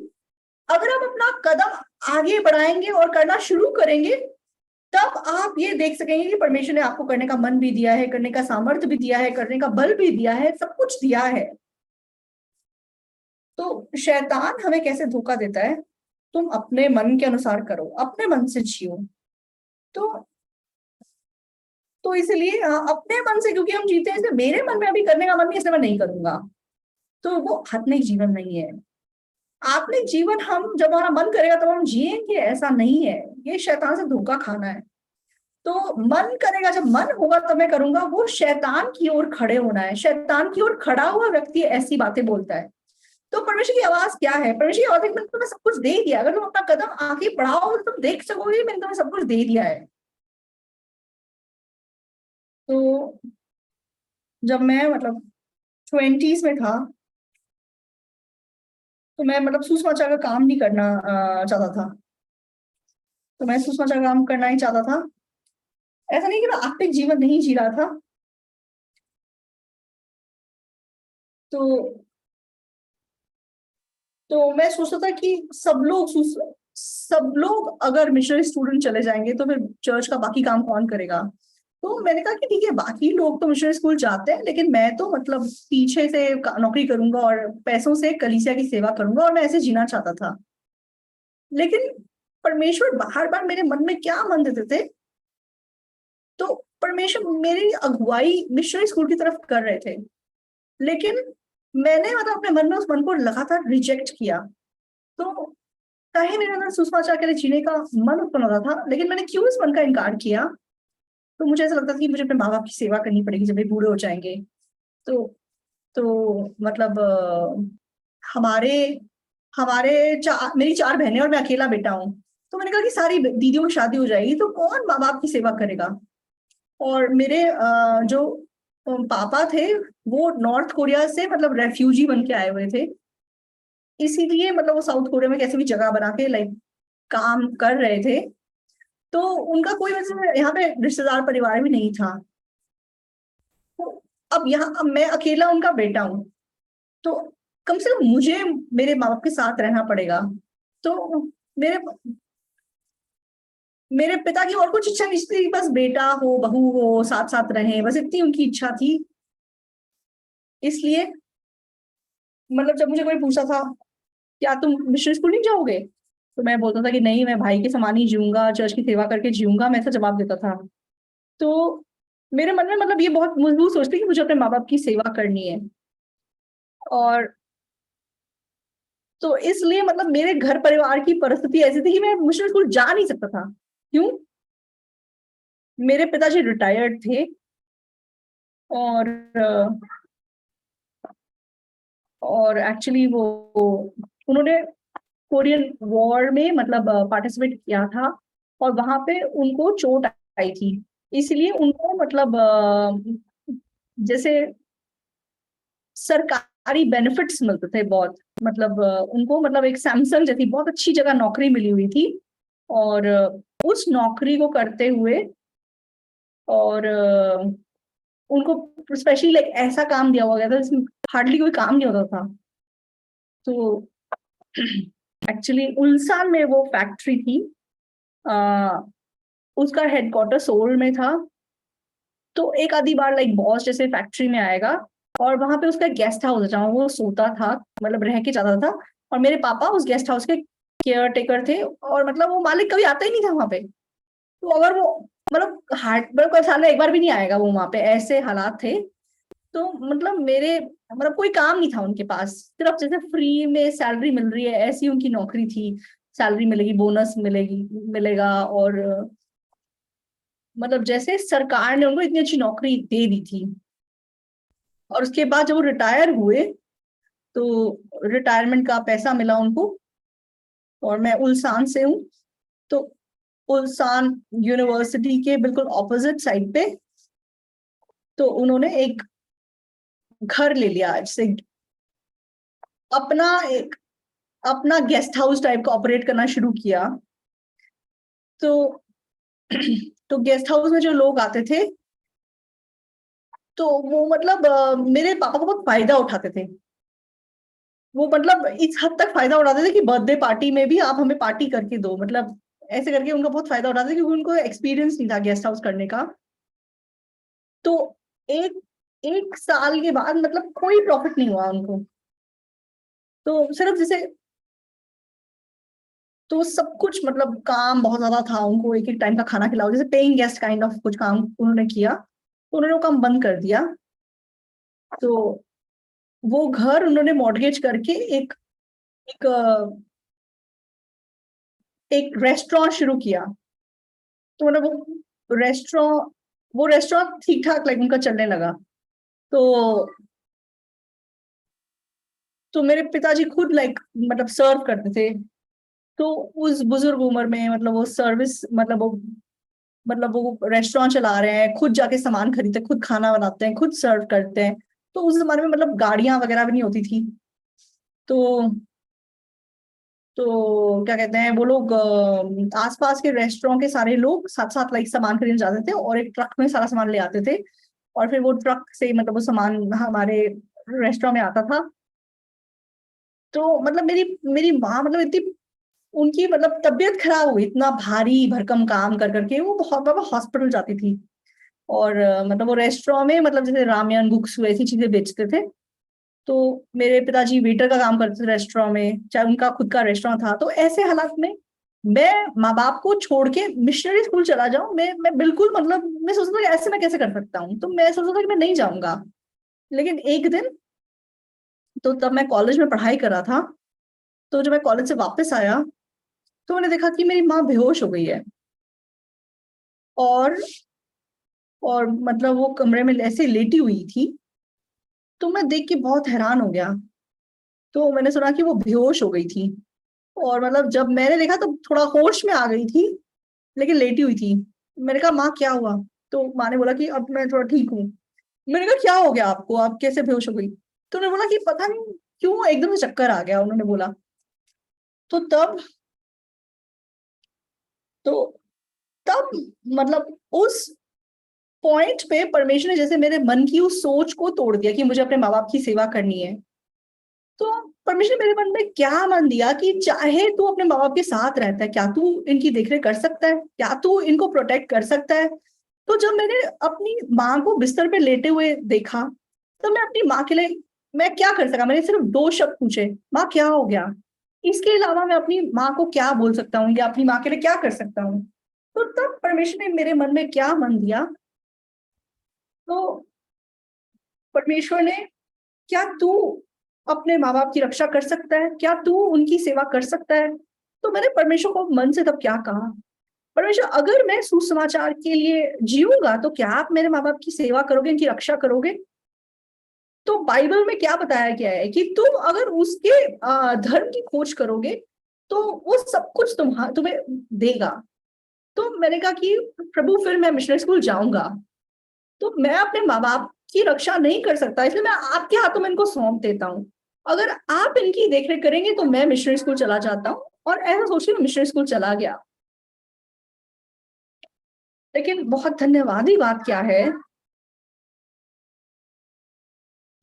अगर आप अपना कदम आगे बढ़ाएंगे और करना शुरू करेंगे, तब आप ये देख सकेंगे कि परमेश्वर ने आपको करने का मन भी दिया है, करने का सामर्थ्य भी दिया है, करने का बल भी दिया है, सब कुछ दिया है। तो शैतान हमें कैसे धोखा देता है, तुम अपने मन के अनुसार करो, अपने मन से जियो। तो इसलिए अपने मन से क्योंकि हम जीते हैं, इसलिए मेरे मन में अभी करने का मन नहीं, इसलिए मैं नहीं करूंगा, तो वो आत्मिक जीवन नहीं है। आत्मिक जीवन हम जब हमारा मन करेगा तब हम जिएंगे, ऐसा नहीं है। ये शैतान से धोखा खाना है। तो मन करेगा, जब मन होगा तब मैं करूंगा, वो शैतान की ओर खड़े होना है। शैतान की ओर खड़ा हुआ व्यक्ति ऐसी बातें बोलता है। तो परमेश्वर की आवाज क्या है? परमेश्वर की आवाज है, मैंने तुम्हें सब कुछ दे दिया, अगर तुम अपना कदम आगे बढ़ाओ तो तुम देख सकोगे मैंने तुम्हें सब कुछ दे दिया है। तो जब मैं मतलब 20s में था, तो मैं मतलब सुसमाचार का काम नहीं करना चाहता था। तो मैं सुसमाचार का काम करना ही चाहता था। ऐसा नहीं कि मैं आत्मिक जीवन नहीं जी रहा था। तो मैं सोचता था कि सब लोग अगर मिशनरी स्टूडेंट चले जाएंगे तो फिर चर्च का बाकी काम कौन करेगा। तो मैंने कहा कि ठीक है, बाकी लोग तो मिशनरी स्कूल जाते हैं, लेकिन मैं तो मतलब पीछे से नौकरी करूंगा और पैसों से कलीसिया की सेवा करूंगा, और मैं ऐसे जीना चाहता था। लेकिन परमेश्वर बार बार मेरे मन में क्या मन देते थे, तो परमेश्वर मेरी अगुवाई मिशनरी स्कूल की तरफ कर रहे थे, लेकिन मैंने मतलब अपने मन में उस मन को लगातार रिजेक्ट किया। तो चाहे मेरे अंदर सुषमाचार के लिए जीने का मन उत्पन्न होता था, लेकिन मैंने क्यों इस मन का इनकार किया। तो मुझे ऐसा लगता था कि मुझे अपने माँ बाप की सेवा करनी पड़ेगी जब वे बूढ़े हो जाएंगे। तो मतलब हमारे हमारे मेरी 4 बहनें और मैं अकेला बेटा हूँ। तो मैंने कहा कि सारी दीदियों की शादी हो जाएगी तो कौन माँ बाप की सेवा करेगा। और मेरे जो पापा थे, वो नॉर्थ कोरिया से मतलब रेफ्यूजी बन के आए हुए थे, इसीलिए मतलब वो साउथ कोरिया में कैसे भी जगह बना के लाइक काम कर रहे थे। तो उनका कोई वैसे यहाँ पे रिश्तेदार परिवार भी नहीं था। तो अब मैं अकेला उनका बेटा हूँ, तो कम से कम मुझे मेरे माँ बाप के साथ रहना पड़ेगा। तो मेरे मेरे पिता की और कुछ इच्छा नहीं थी, बस बेटा हो बहू हो साथ साथ रहे, बस इतनी उनकी इच्छा थी। इसलिए मतलब जब मुझे कोई पूछा था क्या तुम मिशनरी स्कूल नहीं जाओगे, तो मैं बोलता था कि नहीं, मैं भाई के समान ही जीऊंगा, चर्च की सेवा करके जीऊंगा, मैं ऐसा जवाब देता था। तो मेरे मन में मतलब ये बहुत मजबूत सोचती कि मुझे अपने माँ बाप की सेवा करनी है। और तो इसलिए मतलब मेरे घर परिवार की परिस्थिति ऐसी थी कि मैं मिशनरी स्कूल जा नहीं सकता था। क्यों? मेरे पिताजी रिटायर्ड थे, और एक्चुअली वो उन्होंने कोरियन वॉर में मतलब पार्टिसिपेट किया था, और वहां पे उनको चोट आई थी। इसलिए उनको मतलब जैसे सरकारी बेनिफिट्स मिलते थे बहुत, मतलब उनको मतलब एक सैमसंग जैसी बहुत अच्छी जगह नौकरी मिली हुई थी। और उस नौकरी को करते हुए, और उनको स्पेशली लाइक ऐसा काम दिया हुआ गया था जिसमें हार्डली कोई काम नहीं होता था। तो एक्चुअली उल्सान में वो फैक्ट्री थी, आ, उसका हेडक्वार्टर सोल में था। तो एक आधी बार लाइक बॉस जैसे फैक्ट्री में आएगा, और वहां पे उसका गेस्ट हाउस है जहाँ वो सोता था, मतलब रह के जाता था। और मेरे पापा उस गेस्ट हाउस के केयर टेकर थे, और मतलब वो मालिक कभी आता ही नहीं था वहां पे। तो अगर वो मतलब हार्ट मतलब साल में एक बार भी नहीं आएगा वो वहां पे, ऐसे हालात थे। तो मतलब मेरे मतलब कोई काम नहीं था उनके पास, सिर्फ जैसे फ्री में सैलरी मिल रही है ऐसी उनकी नौकरी थी। सैलरी मिलेगी, बोनस मिलेगी, मिलेगा, और मतलब जैसे सरकार ने उनको इतनी अच्छी नौकरी दे दी थी। और उसके बाद जब वो रिटायर हुए, तो रिटायरमेंट का पैसा मिला उनको। और मैं उल्सान से हूँ, तो उल्सान यूनिवर्सिटी के बिल्कुल ऑपोजिट साइड पे, तो उन्होंने एक घर ले लिया, जैसे अपना एक अपना गेस्ट हाउस टाइप का ऑपरेट करना शुरू किया। तो तो गेस्ट हाउस में जो लोग आते थे, तो वो मतलब मेरे पापा को बहुत फायदा उठाते थे। वो मतलब इस हद तक फायदा उठाते थे कि बर्थडे पार्टी में भी आप हमें पार्टी करके दो, मतलब ऐसे करके उनका बहुत फायदा उठाते थे, क्योंकि उनको एक्सपीरियंस नहीं था गेस्ट हाउस करने का। तो एक एक साल के बाद मतलब कोई प्रॉफिट नहीं हुआ उनको। तो सिर्फ जैसे, तो सब कुछ मतलब काम बहुत ज्यादा था उनको, एक एक टाइम का खाना खिलाओ, जैसे पेइंग गेस्ट काइंड ऑफ कुछ काम उन्होंने किया, तो उन्होंने वो काम बंद कर दिया। तो वो घर उन्होंने मॉर्गेज करके एक एक रेस्टोरेंट शुरू किया। तो मतलब रेस्टोरेंट वो रेस्टोरेंट ठीक ठाक लाइक उनका चलने लगा। तो तो मेरे पिताजी खुद लाइक मतलब सर्व करते थे। तो उस बुजुर्ग उम्र में मतलब वो सर्विस, मतलब वो रेस्टोरेंट चला रहे हैं, खुद जाके सामान खरीदते, खुद खाना बनाते हैं, खुद सर्व करते हैं। तो उस जमाने में मतलब गाड़ियां वगैरह भी नहीं होती थी। तो तो क्या कहते हैं वो लोग, आसपास के रेस्टोरेंट के सारे लोग साथ साथ लाइक सामान खरीदने जाते थे और एक ट्रक में सारा सामान ले आते थे। और फिर वो ट्रक से मतलब वो सामान हमारे रेस्टोरेंट में आता था। तो मतलब मेरी मेरी माँ मतलब इतनी, उनकी मतलब तबीयत खराब हुई, इतना भारी भरकम काम कर करके वो बहुत बाबा हॉस्पिटल जाती थी। और मतलब वो रेस्टोरेंट में मतलब जैसे रामेयन गुक्सु ऐसी चीजें बेचते थे। तो मेरे पिताजी वेटर का काम करते थे रेस्टोरेंट में, चाहे उनका खुद का रेस्टोरेंट था। तो ऐसे हालात में मैं माँ बाप को छोड़ के मिशनरी स्कूल चला जाऊं, मैं बिल्कुल मतलब मैं सोचता था कि ऐसे मैं कैसे कर सकता हूँ, तो मैं सोचता था कि मैं नहीं जाऊंगा। लेकिन एक दिन, तो तब मैं कॉलेज में पढ़ाई कर रहा था, तो जब मैं कॉलेज से वापस आया, तो मैंने देखा कि मेरी माँ बेहोश हो गई है। और और मतलब वो कमरे में ऐसे लेटी हुई थी। तो मैं देख के बहुत हैरान हो गया। तो मैंने सुना कि वो बेहोश हो गई थी। और मतलब जब मैंने देखा तो थोड़ा होश में आ गई थी, लेकिन लेटी हुई थी। मैंने कहा माँ क्या हुआ? तो माँ ने बोला कि अब मैं थोड़ा ठीक हूँ। मैंने कहा क्या हो गया आपको, आप कैसे बेहोश हो गई? तो उन्होंने बोला कि पता नहीं क्यों एकदम से चक्कर आ गया, उन्होंने बोला। तो तो तब मतलब उस पॉइंट पे परमेश्वर ने जैसे मेरे मन की उस सोच को तोड़ दिया कि मुझे अपने माँ बाप की सेवा करनी है। तो परमेश्वर ने मेरे मन में क्या मन दिया कि चाहे तू अपने माँ बाप के साथ रहता है, क्या तू इनकी देखरेख कर सकता है, क्या तू इनको प्रोटेक्ट कर सकता है? तो जब मैंने अपनी माँ को बिस्तर पे लेटे हुए देखा, तो मैं अपनी माँ के लिए मैं क्या कर सका, मैंने सिर्फ दो शब्द पूछे, माँ क्या हो गया? इसके अलावा मैं अपनी माँ को क्या बोल सकता हूँ या अपनी माँ के लिए क्या कर सकता हूँ? तो तब परमेश्वर ने मेरे मन में क्या मन दिया, तो परमेश्वर ने, क्या तू अपने माँ बाप की रक्षा कर सकता है, क्या तू उनकी सेवा कर सकता है? तो मैंने परमेश्वर को मन से तब क्या कहा, परमेश्वर अगर मैं सुसमाचार के लिए जीऊंगा तो क्या आप मेरे माँ बाप की सेवा करोगे, इनकी रक्षा करोगे? तो बाइबल में क्या बताया गया है कि तुम अगर उसके धर्म की खोज करोगे तो वो सब कुछ तुम्हें देगा। तो मैंने कहा कि प्रभु फिर मैं मिशनरी स्कूल जाऊंगा। तो मैं अपने माँ बाप की रक्षा नहीं कर सकता, इसलिए मैं आपके हाथों में इनको सौंप देता हूँ। अगर आप इनकी देखरेख करेंगे तो मैं मिशनरी स्कूल चला जाता हूँ। और ऐसा सोच के मैं मिशनरी स्कूल चला गया। लेकिन बहुत धन्यवादी बात क्या है,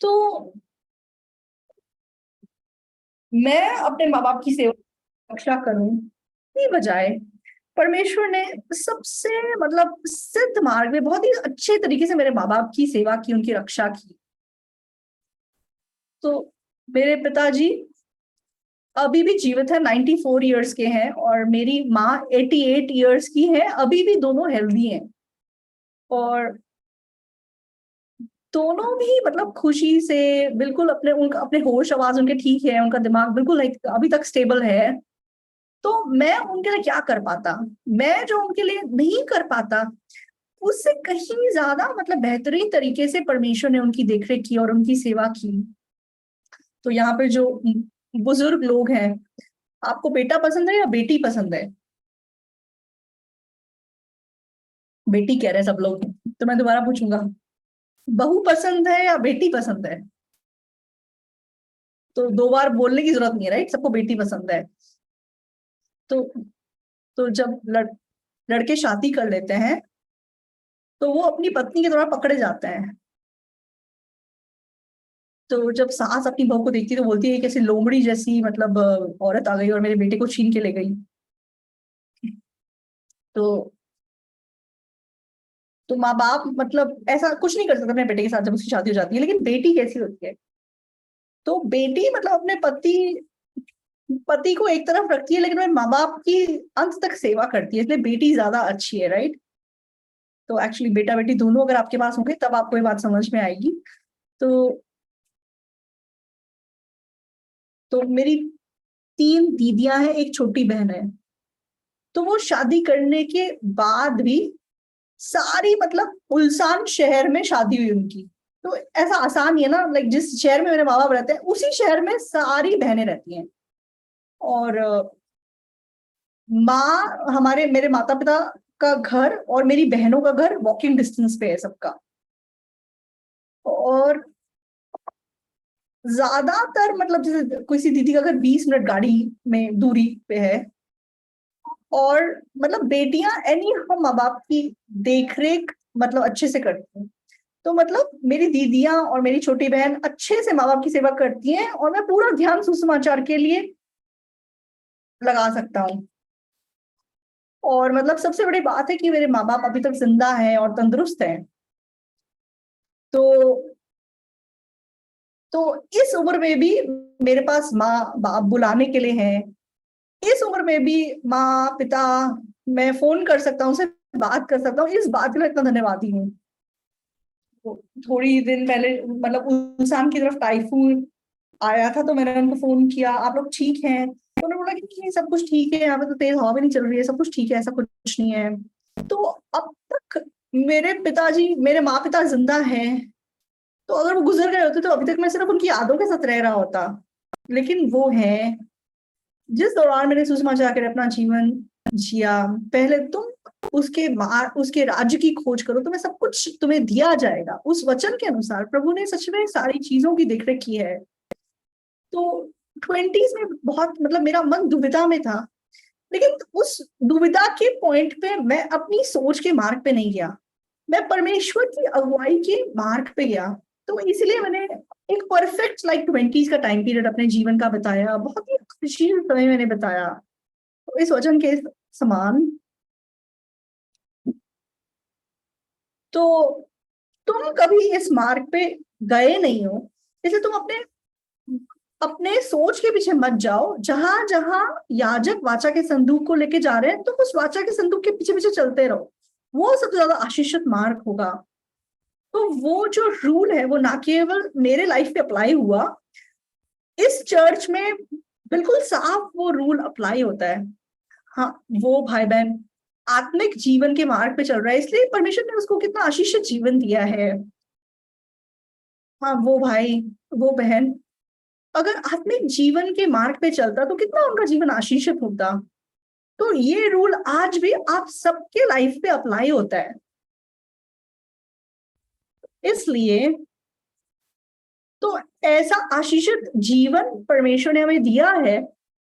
तो मैं अपने माँ बाप की सेवा रक्षा करूं की बजाय परमेश्वर ने सबसे मतलब सिद्ध मार्ग में बहुत ही अच्छे तरीके से मेरे माँ बाप की सेवा की, उनकी रक्षा की। तो मेरे पिताजी अभी भी जीवित है, 94 ईयर्स के हैं, और मेरी माँ 88 ईयर्स की है, अभी भी दोनों हेल्दी हैं। और दोनों भी मतलब खुशी से बिल्कुल अपने उनका अपने होश आवाज उनके ठीक है, उनका दिमाग बिल्कुल लाइक अभी तक स्टेबल है। तो मैं उनके लिए क्या कर पाता, मैं जो उनके लिए नहीं कर पाता उससे कहीं ज्यादा मतलब बेहतरीन तरीके से परमेश्वर ने उनकी देखरेख की और उनकी सेवा की। तो यहाँ पे जो बुजुर्ग लोग हैं, आपको बेटा पसंद है या बेटी पसंद है? बेटी कह रहे हैं सब लोग, तो मैं दोबारा पूछूंगा, बहू पसंद है या बेटी पसंद है? तो 2 बार बोलने की जरूरत नहीं है, राइट? सबको बेटी पसंद है। तो तो जब लड़के शादी कर लेते हैं तो वो अपनी पत्नी के द्वारा पकड़े जाते हैं। तो जब सास अपनी बहू को देखती है तो बोलती है कैसे लोमड़ी जैसी मतलब औरत आ गई और मेरे बेटे को छीन के ले गई। तो तो माँ बाप मतलब ऐसा कुछ नहीं कर सकता अपने बेटे के साथ जब उसकी शादी हो जाती है, लेकिन बेटी कैसी होती है? तो बेटी मतलब अपने पति पति को एक तरफ रखती है लेकिन वह माँ बाप की अंत तक सेवा करती है, इसलिए बेटी ज्यादा अच्छी है, राइट? तो एक्चुअली बेटा बेटी दोनों अगर आपके पास होंगे तब आपको ये बात समझ में आएगी। तो मेरी 3 दीदियां हैं, एक छोटी बहन है। तो वो शादी करने के बाद भी सारी मतलब उल्सान शहर में शादी हुई उनकी। तो ऐसा आसान नहीं है ना, लाइक जिस शहर में मेरे माँ बाप रहते हैं उसी शहर में सारी बहनें रहती हैं। और माँ हमारे मेरे माता पिता का घर और मेरी बहनों का घर वॉकिंग डिस्टेंस पे है सबका। और ज्यादातर मतलब जैसे किसी दीदी का घर 20 मिनट गाड़ी में दूरी पे है। और मतलब बेटियां एनी हम माँ बाप की देख रेख मतलब अच्छे से करती हैं। तो मतलब मेरी दीदियां और मेरी छोटी बहन अच्छे से माँ बाप की सेवा करती हैं और मैं पूरा ध्यान सुसमाचार के लिए लगा सकता हूँ। और मतलब सबसे बड़ी बात है कि मेरे माँ बाप अभी तक जिंदा हैं और तंदुरुस्त हैं। तो इस उम्र में भी मेरे पास माँ बाप बुलाने के लिए हैं। इस उम्र में भी माँ पिता, मैं फोन कर सकता हूँ, उनसे बात कर सकता हूँ, इस बात के लिए इतना धन्यवादी हूँ। थोड़ी दिन पहले मतलब उल्सान की तरफ टाइफून आया था तो मैंने उनको फोन किया, आप लोग ठीक हैं? तो उन्होंने बोला कि सब कुछ ठीक है, यहाँ पे तो तेज हवा भी नहीं चल रही है, सब कुछ ठीक है, ऐसा कुछ नहीं है। तो अब तक मेरे पिताजी, मेरे माँ पिता जिंदा हैं। तो अगर वो गुजर गए होते तो अभी तक मैं सिर्फ उनकी यादों के साथ रह रहा होता। लेकिन वो है, जिस दौरान मैंने सुषमा चाकर अपना जीवन जिया, पहले तुम उसके राज्य की खोज करो, तुम्हें सब कुछ तुम्हें दिया जाएगा। उस वचन के अनुसार प्रभु ने सच में सारी चीजों की देखरेख की है। तो 20s में बहुत मतलब मेरा मन दुविधा में था, लेकिन उस दुविधा के पॉइंट पे मैं अपनी सोच के मार्ग पे नहीं गया, मैं परमेश्वर की अगुवाई के मार्ग पे गया। तो इसलिए मैंने एक परफेक्ट लाइक 20s का टाइम पीरियड अपने जीवन का बताया, बहुत ही खुशहाल समय मैंने बताया। तो इस वचन के समान। तो तुम कभी इस मार्ग पे गए नहीं हो, इसलिए तुम अपने अपने सोच के पीछे मत जाओ। जहां जहां याजक वाचा के संदूक को लेके जा रहे हैं तुम उस वाचा के संदूक के पीछे पीछे चलते रहो, वो सबसे ज्यादा आशीषित मार्ग होगा। तो वो जो रूल है वो ना केवल मेरे लाइफ पे अप्लाई हुआ, इस चर्च में बिल्कुल साफ वो रूल अप्लाई होता है। हाँ, वो भाई बहन आत्मिक जीवन के मार्ग पे चल रहा है, इसलिए परमेश्वर ने उसको कितना आशीषित जीवन दिया है। हाँ, वो भाई वो बहन अगर आत्मिक जीवन के मार्ग पे चलता तो कितना उनका जीवन आशीषित होता। तो ये रूल आज भी आप सबके लाइफ पे अप्लाई होता है। इसलिए तो ऐसा आशीषित जीवन परमेश्वर ने हमें दिया है,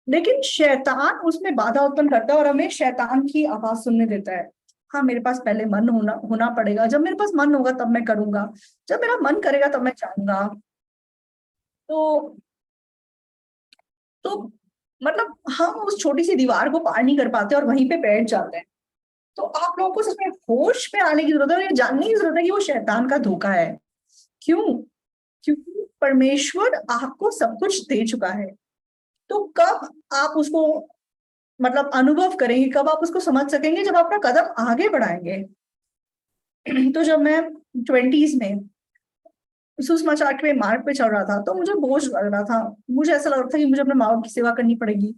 लेकिन शैतान उसमें बाधा उत्पन्न करता है और हमें शैतान की आवाज सुनने देता है। हाँ, मेरे पास पहले मन होना होना पड़ेगा, जब मेरे पास मन होगा तब मैं करूंगा, जब मेरा मन करेगा तब मैं चाहूंगा। तो तो मतलब हम उस छोटी सी दीवार को पार नहीं कर पाते और वहीं पे बैठ जाते हैं। तो आप लोगों को सच में होश में आने की जरूरत है और ये जानने की जरूरत है कि वो शैतान का धोखा है। क्यों? क्योंकि परमेश्वर आपको सब कुछ दे चुका है। तो कब आप उसको मतलब अनुभव करेंगे, कब आप उसको समझ सकेंगे? जब अपना कदम आगे बढ़ाएंगे। तो जब मैं 20s में सुसमाचार के मार्ग पे चल रहा था तो मुझे बोझ लग रहा था, मुझे ऐसा लग रहा था कि मुझे अपने माँ बाप की सेवा करनी पड़ेगी।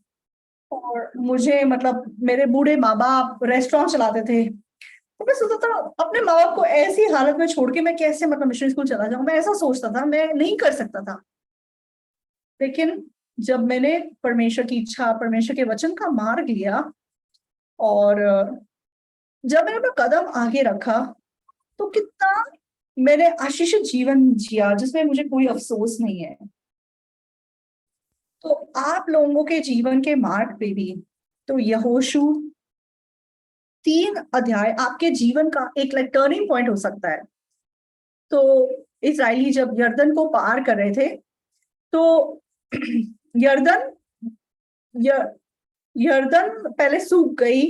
और मुझे मतलब मेरे बूढ़े माँ बाप रेस्टोरेंट चलाते थे, तो मैं सोचता था अपने माँ बाप को ऐसी हालत में छोड़ के मैं कैसे मतलब मिशन स्कूल चला जाऊं, मैं ऐसा सोचता था, मैं नहीं कर सकता था। लेकिन जब मैंने परमेश्वर की इच्छा, परमेश्वर के वचन का मार्ग लिया और जब मैंने अपना कदम आगे रखा तो कितना मैंने आशीषित जीवन जिया जिसमें मुझे कोई अफसोस नहीं है। तो आप लोगों के जीवन के मार्ग पे भी, तो यहोशू 3 अध्याय आपके जीवन का एक टर्निंग पॉइंट हो सकता है। तो इस्राएली जब यरदन को पार कर रहे थे, तो यरदन यरदन पहले सूख गई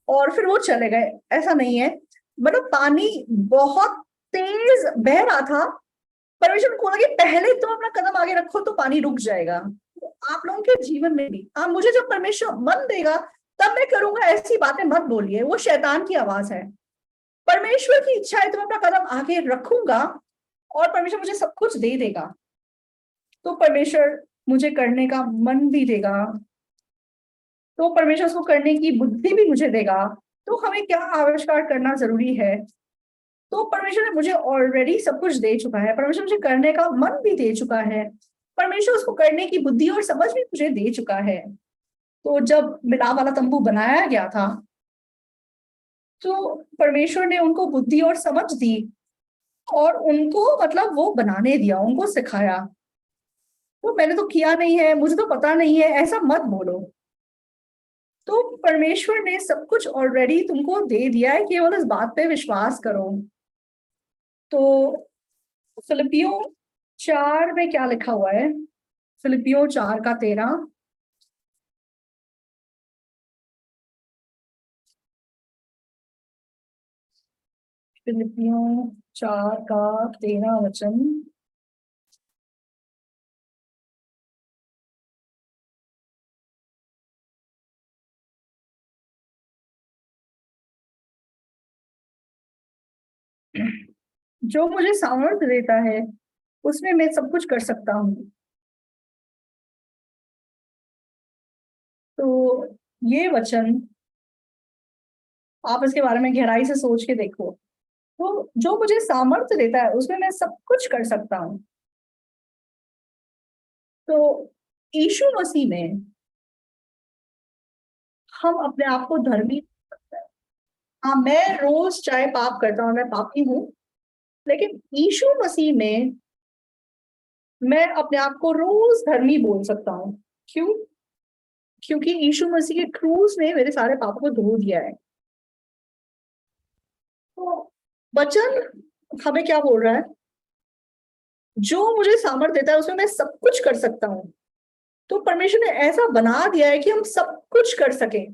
और फिर वो चले गए, ऐसा नहीं है। मतलब पानी बहुत तेज बह रहा था। परमेश्वर को लगे पहले तो अपना कदम आगे रखो तो पानी रुक जाएगा। तो आप लोगों के जीवन में भी आप मुझे जब परमेश्वर मन देगा तब मैं करूंगा, ऐसी बातें मत बोलिए, वो शैतान की आवाज है। परमेश्वर की इच्छा है तो मैं अपना कदम आगे रखूंगा और परमेश्वर मुझे सब कुछ दे देगा। तो परमेश्वर मुझे करने का मन भी देगा, तो परमेश्वर उसको करने की बुद्धि भी मुझे देगा। तो हमें क्या आविष्कार करना जरूरी है? तो परमेश्वर ने मुझे ऑलरेडी सब कुछ दे चुका है, परमेश्वर मुझे करने का मन भी दे चुका है, परमेश्वर उसको करने की बुद्धि और समझ भी मुझे दे चुका है। तो जब मिलाप वाला तंबू बनाया गया था, तो परमेश्वर ने उनको बुद्धि और समझ दी और उनको मतलब वो बनाने दिया, उनको सिखाया। तो मैंने तो किया नहीं है, मुझे तो पता नहीं है, ऐसा मत बोलो। तो परमेश्वर ने सब कुछ ऑलरेडी तुमको दे दिया है, केवल इस बात पे विश्वास करो। तो फिलिपियों 4 में क्या लिखा हुआ है? फिलिपियों 4 का 13। फिलिपियों 4 का 13 वचन। जो मुझे सामर्थ्य देता है उसमें मैं सब कुछ कर सकता हूँ। तो ये वचन आप इसके बारे में गहराई से सोच के देखो। तो जो मुझे सामर्थ्य देता है उसमें मैं सब कुछ कर सकता हूँ। तो यीशु मसीह में हम अपने आप को धर्मी। हाँ, मैं रोज चाहे पाप करता हूँ, मैं पापी हूँ, लेकिन यीशु मसीह में मैं अपने आप को रोज धर्मी बोल सकता हूँ। क्यों? क्योंकि यीशु मसीह के क्रूस ने मेरे सारे पापों को धो दिया है। तो वचन हमें क्या बोल रहा है? जो मुझे सामर्थ्य देता है उसमें मैं सब कुछ कर सकता हूँ। तो परमेश्वर ने ऐसा बना दिया है कि हम सब कुछ कर सकें।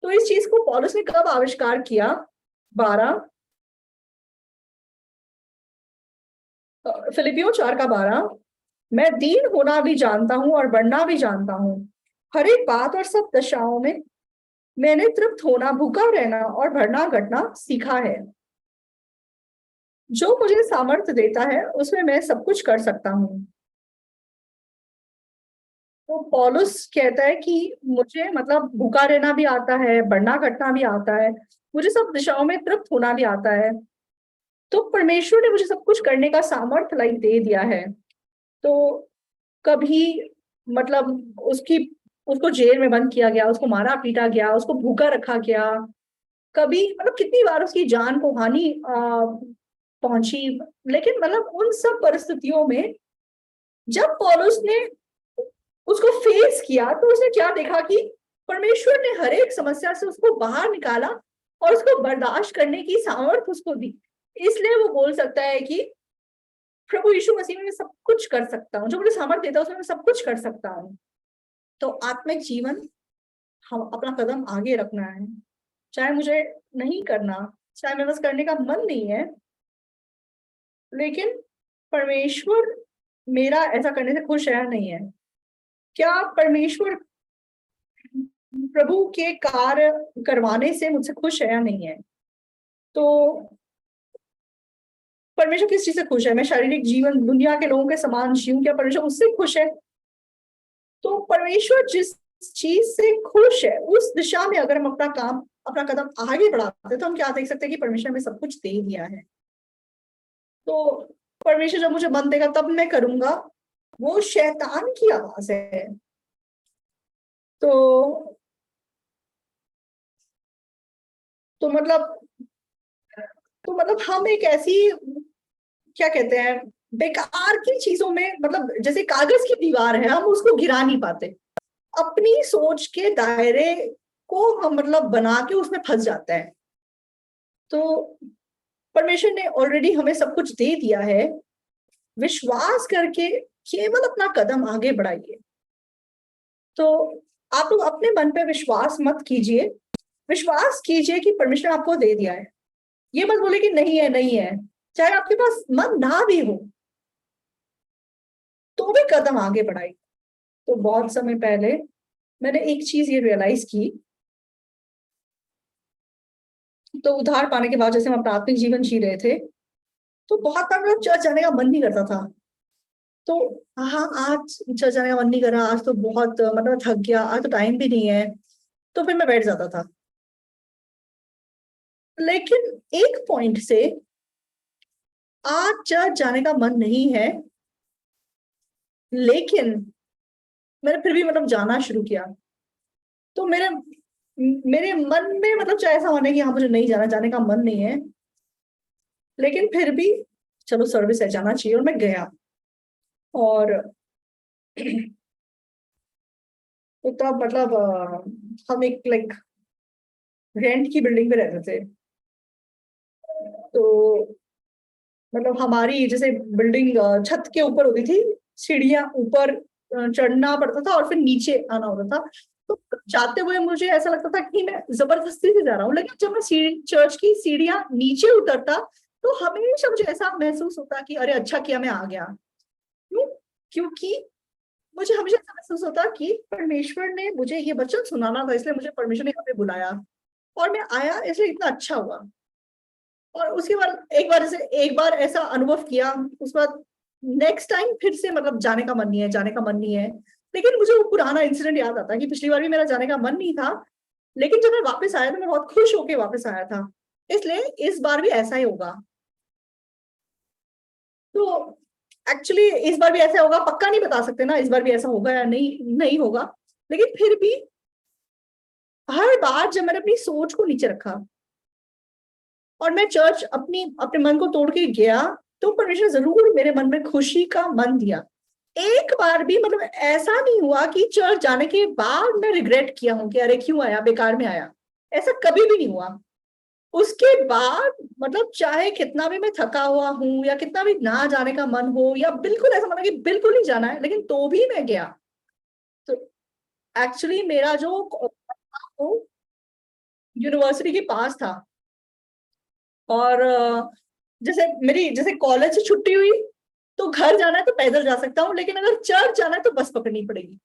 तो इस चीज को पौलुस ने कब आविष्कार किया? 12 फिलिपियों 4 का 12। मैं दीन होना भी जानता हूँ और बढ़ना भी जानता हूँ, हर एक बात और सब दशाओं में मैंने तृप्त होना, भूखा रहना और भरना घटना सीखा है। जो मुझे सामर्थ्य देता है उसमें मैं सब कुछ कर सकता हूँ। तो पौलुस कहता है कि मुझे मतलब भूखा रहना भी आता है, बढ़ना घटना भी आता है, मुझे सब दिशाओं में तृप्त होना भी आता है। तो परमेश्वर ने मुझे सब कुछ करने का सामर्थ्य दे दिया है। तो कभी मतलब उसको जेल में बंद किया गया, उसको मारा पीटा गया, उसको भूखा रखा गया, कभी मतलब कितनी बार उसकी जान को हानि पहुंची। लेकिन मतलब उन सब परिस्थितियों में जब पौलुस ने उसको फेस किया तो उसने क्या देखा कि परमेश्वर ने हर एक समस्या से उसको बाहर निकाला और उसको बर्दाश्त करने की सामर्थ्य उसको दी। इसलिए वो बोल सकता है कि प्रभु यीशु मसीह में मैं सब कुछ कर सकता हूँ, जो मुझे सामर्थ्य देता है उसमें मैं सब कुछ कर सकता हूँ। तो आत्मिक जीवन, हम अपना कदम आगे रखना है, चाहे मुझे नहीं करना, चाहे मेरे पास करने का मन नहीं है, लेकिन परमेश्वर मेरा ऐसा करने से खुश है नहीं है। क्या परमेश्वर प्रभु के कार्य करवाने से मुझसे खुश है या नहीं है? तो परमेश्वर किस चीज से खुश है? मैं शारीरिक जीवन दुनिया के लोगों के समान जीऊं, क्या परमेश्वर उससे खुश है? तो परमेश्वर जिस चीज से खुश है उस दिशा में अगर हम अपना कदम आगे बढ़ाते हैं तो हम क्या देख सकते हैं कि परमेश्वर हमें सब कुछ दे दिया है। तो परमेश्वर जब मुझे मन देगा तब मैं करूंगा, वो शैतान की आवाज है। तो तो मतलब तो मतलब हम एक ऐसी, क्या कहते हैं, बेकार की चीजों में, मतलब जैसे कागज की दीवार है, हम उसको गिरा नहीं पाते। अपनी सोच के दायरे को हम मतलब बना के उसमें फंस जाते हैं। तो परमेश्वर ने ऑलरेडी हमें सब कुछ दे दिया है, विश्वास करके केवल अपना कदम आगे बढ़ाइए। तो आप लोग अपने मन पे विश्वास मत कीजिए, विश्वास कीजिए कि परमेश्वर आपको दे दिया है। ये मत बोले कि नहीं है, नहीं है। चाहे आपके पास मन ना भी हो तो भी कदम आगे बढ़ाइए। तो बहुत समय पहले मैंने एक चीज ये रियलाइज की, तो उधार पाने के बाद जैसे हम प्राथमिक जीवन जी रहे थे, तो बहुत बार मेरा चर्च जाने का मन नहीं करता था। तो हाँ, आज चर्च जाने का मन नहीं कर रहा, आज तो बहुत मतलब थक गया, आज तो टाइम भी नहीं है, तो फिर मैं बैठ जाता था। लेकिन एक पॉइंट से आज चर्च जाने का मन नहीं है, लेकिन मैंने फिर भी मतलब जाना शुरू किया। तो मेरे मेरे मन में मतलब चाहे ऐसा होने कि हाँ मुझे नहीं जाना, जाने का मन नहीं है, लेकिन फिर भी चलो सर्विस है, जाना चाहिए, और मैं गया। और तो तब मतलब हम एक लाइक रेंट की बिल्डिंग में रहते थे। तो मतलब हमारी जैसे बिल्डिंग छत के ऊपर होती थी, सीढ़ियां ऊपर चढ़ना पड़ता था और फिर नीचे आना होता था। तो जाते हुए मुझे ऐसा लगता था कि मैं जबरदस्ती से जा रहा हूँ, लेकिन जब मैं चर्च की सीढ़ियां नीचे उतरता तो हमेशा मुझे ऐसा महसूस होता कि अरे अच्छा किया मैं आ गया। क्यों? क्योंकि मुझे हमेशा ऐसा महसूस होता कि परमेश्वर ने मुझे ये वचन सुनाना था, इसलिए मुझे परमेश्वर ने यहाँ पे बुलाया, और मैं आया, इसलिए इतना अच्छा हुआ। और उसके बाद एक बार ऐसा अनुभव किया, उस बाद नेक्स्ट टाइम फिर से मतलब जाने का मन नहीं है, जाने का मन नहीं है। लेकिन मुझे वो पुराना इंसिडेंट याद आता है कि पिछली बार भी मेरा जाने का मन नहीं था, लेकिन जब मैं वापस आया तो मैं बहुत खुश होके वापस आया था। इसलिए इस बार भी ऐसा ही होगा। तो एक्चुअली इस बार भी ऐसा होगा, पक्का नहीं बता सकते ना इस बार भी ऐसा होगा या नहीं नहीं होगा। लेकिन फिर भी हर बार जब मैंने अपनी सोच को नीचे रखा और मैं चर्च अपनी अपने मन को तोड़ के गया, तो परमेश्वर जरूर मेरे मन में खुशी का मन दिया। एक बार भी मतलब ऐसा नहीं हुआ कि चर्च जाने के बाद मैं रिग्रेट किया हूं कि अरे क्यों आया, बेकार में आया। ऐसा कभी भी नहीं हुआ। उसके बाद मतलब चाहे कितना भी मैं थका हुआ हूं या कितना भी ना जाने का मन हो, या बिल्कुल ऐसा मतलब कि बिल्कुल नहीं जाना है, लेकिन तो भी मैं गया। तो एक्चुअली मेरा जो यूनिवर्सिटी के पास था, और जैसे मेरी जैसे कॉलेज से छुट्टी हुई तो घर जाना है तो पैदल जा सकता हूँ, लेकिन अगर चर्च जाना है तो बस पकड़नी पड़ेगी।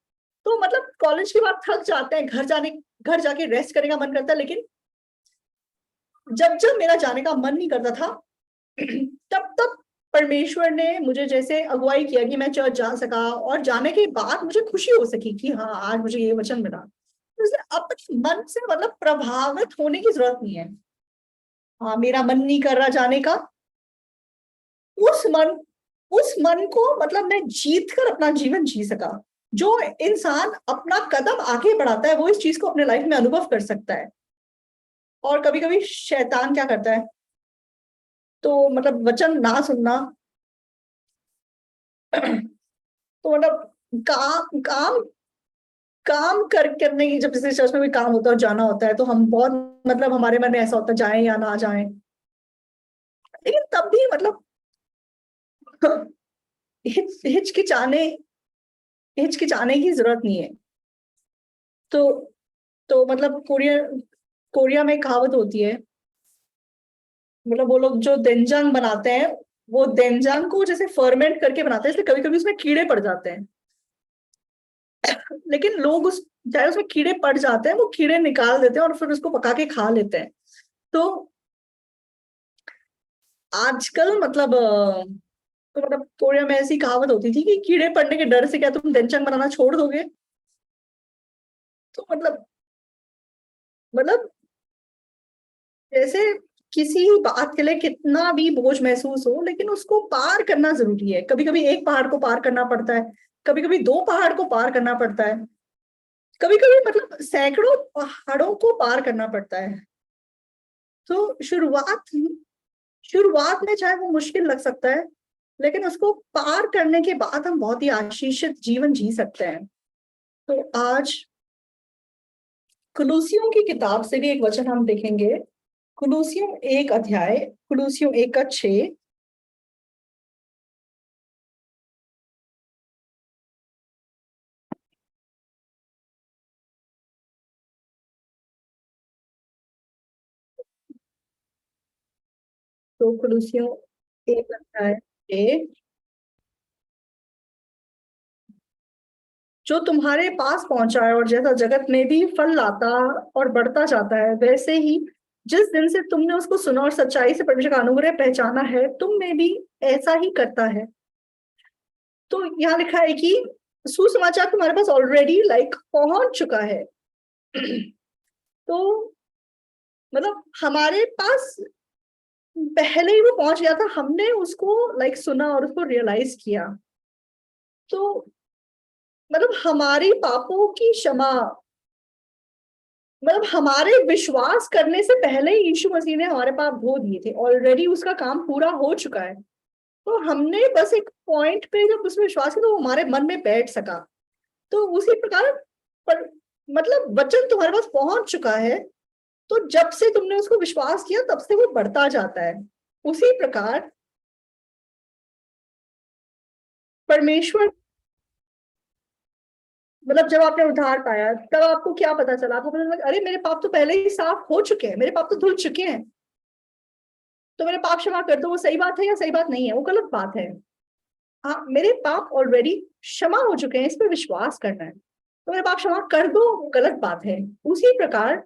तो मतलब कॉलेज के बाद थक जाते हैं, घर जाके रेस्ट करने का मन करता है, लेकिन जब जब मेरा जाने का मन नहीं करता था तब तब परमेश्वर ने मुझे जैसे अगुवाई किया कि मैं चर्च जा सका, और जाने के बाद मुझे खुशी हो सकी कि हाँ आज मुझे ये वचन मिला। तो इसलिए अपने मन से मतलब प्रभावित होने की जरूरत नहीं है। हाँ मेरा मन नहीं कर रहा जाने का, उस मन उस मन को मतलब मैं जीत कर अपना जीवन जी सका। जो इंसान अपना कदम आगे बढ़ाता है वो इस चीज को अपने लाइफ में अनुभव कर सकता है। और कभी कभी शैतान क्या करता है, तो मतलब वचन ना सुनना तो मतलब काम काम काम करने की, जब जैसे चर्च में भी काम होता है और जाना होता है, तो हम बहुत मतलब हमारे मन में ऐसा होता है जाएं या ना जाएं, लेकिन तब भी मतलब हिचकिचाने हिचकिचाने की जरूरत नहीं है। तो मतलब कोरिया में कहावत होती है, मतलब वो लोग जो देनजांग बनाते हैं, वो देनजांग को जैसे फर्मेंट करके बनाते हैं, इसलिए कभी कभी उसमें कीड़े पड़ जाते हैं। लेकिन लोग उस चाहे उसमें कीड़े पड़ जाते हैं, वो कीड़े निकाल देते हैं और फिर उसको पका के खा लेते हैं। तो आजकल मतलब तो मतलब कोरिया में ऐसी कहावत होती थी कि कीड़े पड़ने के डर से क्या तुम देनचांग बनाना छोड़ दोगे। तो मतलब जैसे किसी बात के लिए कितना भी बोझ महसूस हो, लेकिन उसको पार करना जरूरी है। कभी कभी एक पहाड़ को पार करना पड़ता है, कभी कभी दो पहाड़ को पार करना पड़ता है, कभी कभी मतलब सैकड़ों पहाड़ों को पार करना पड़ता है। तो शुरुआत शुरुआत में चाहे वो मुश्किल लग सकता है, लेकिन उसको पार करने के बाद हम बहुत ही आशीषित जीवन जी सकते हैं। तो आज कुलूसियों की किताब से भी एक वचन हम देखेंगे। कुलूसियों 1 अध्याय, कुलूसियों 1 का 6। तो कुलूसियों 1 अध्याय 6, जो तुम्हारे पास पहुंचा है और जैसा जगत में भी फल लाता और बढ़ता जाता है, वैसे ही जिस दिन से तुमने उसको सुना और सच्चाई से परमेश्वर का अनुग्रह पहचाना है, तुम में भी ऐसा ही करता है। तो यहाँ लिखा है कि सुसमाचार तुम्हारे पास ऑलरेडी पहुंच चुका है। तो मतलब हमारे पास पहले ही वो पहुंच गया था, हमने उसको सुना और उसको रियलाइज किया। तो मतलब हमारी पापों की क्षमा, मतलब हमारे विश्वास करने से पहले ही यीशु मसीह ने हमारे पाप धो दिए थे, ऑलरेडी उसका काम पूरा हो चुका है। तो हमने बस एक पॉइंट पे जब उसमें विश्वास किया तो वो हमारे मन में बैठ सका। तो उसी प्रकार पर मतलब वचन तुम्हारे पास पहुंच चुका है, तो जब से तुमने उसको विश्वास किया तब से वो बढ़ता जाता है। उसी प्रकार परमेश्वर, मतलब जब आपने उद्धार पाया तब आपको क्या पता चला? आपको पता लगा अरे मेरे पाप तो पहले ही साफ हो चुके हैं, मेरे पाप तो धुल चुके हैं, तो मेरे पाप क्षमा कर दो। वो सही बात है या सही बात नहीं है? वो गलत बात है। हाँ, मेरे पाप ऑलरेडी क्षमा हो चुके हैं, इस पर विश्वास करना है, तो मेरे पाप क्षमा कर दो, वो गलत बात है। उसी प्रकार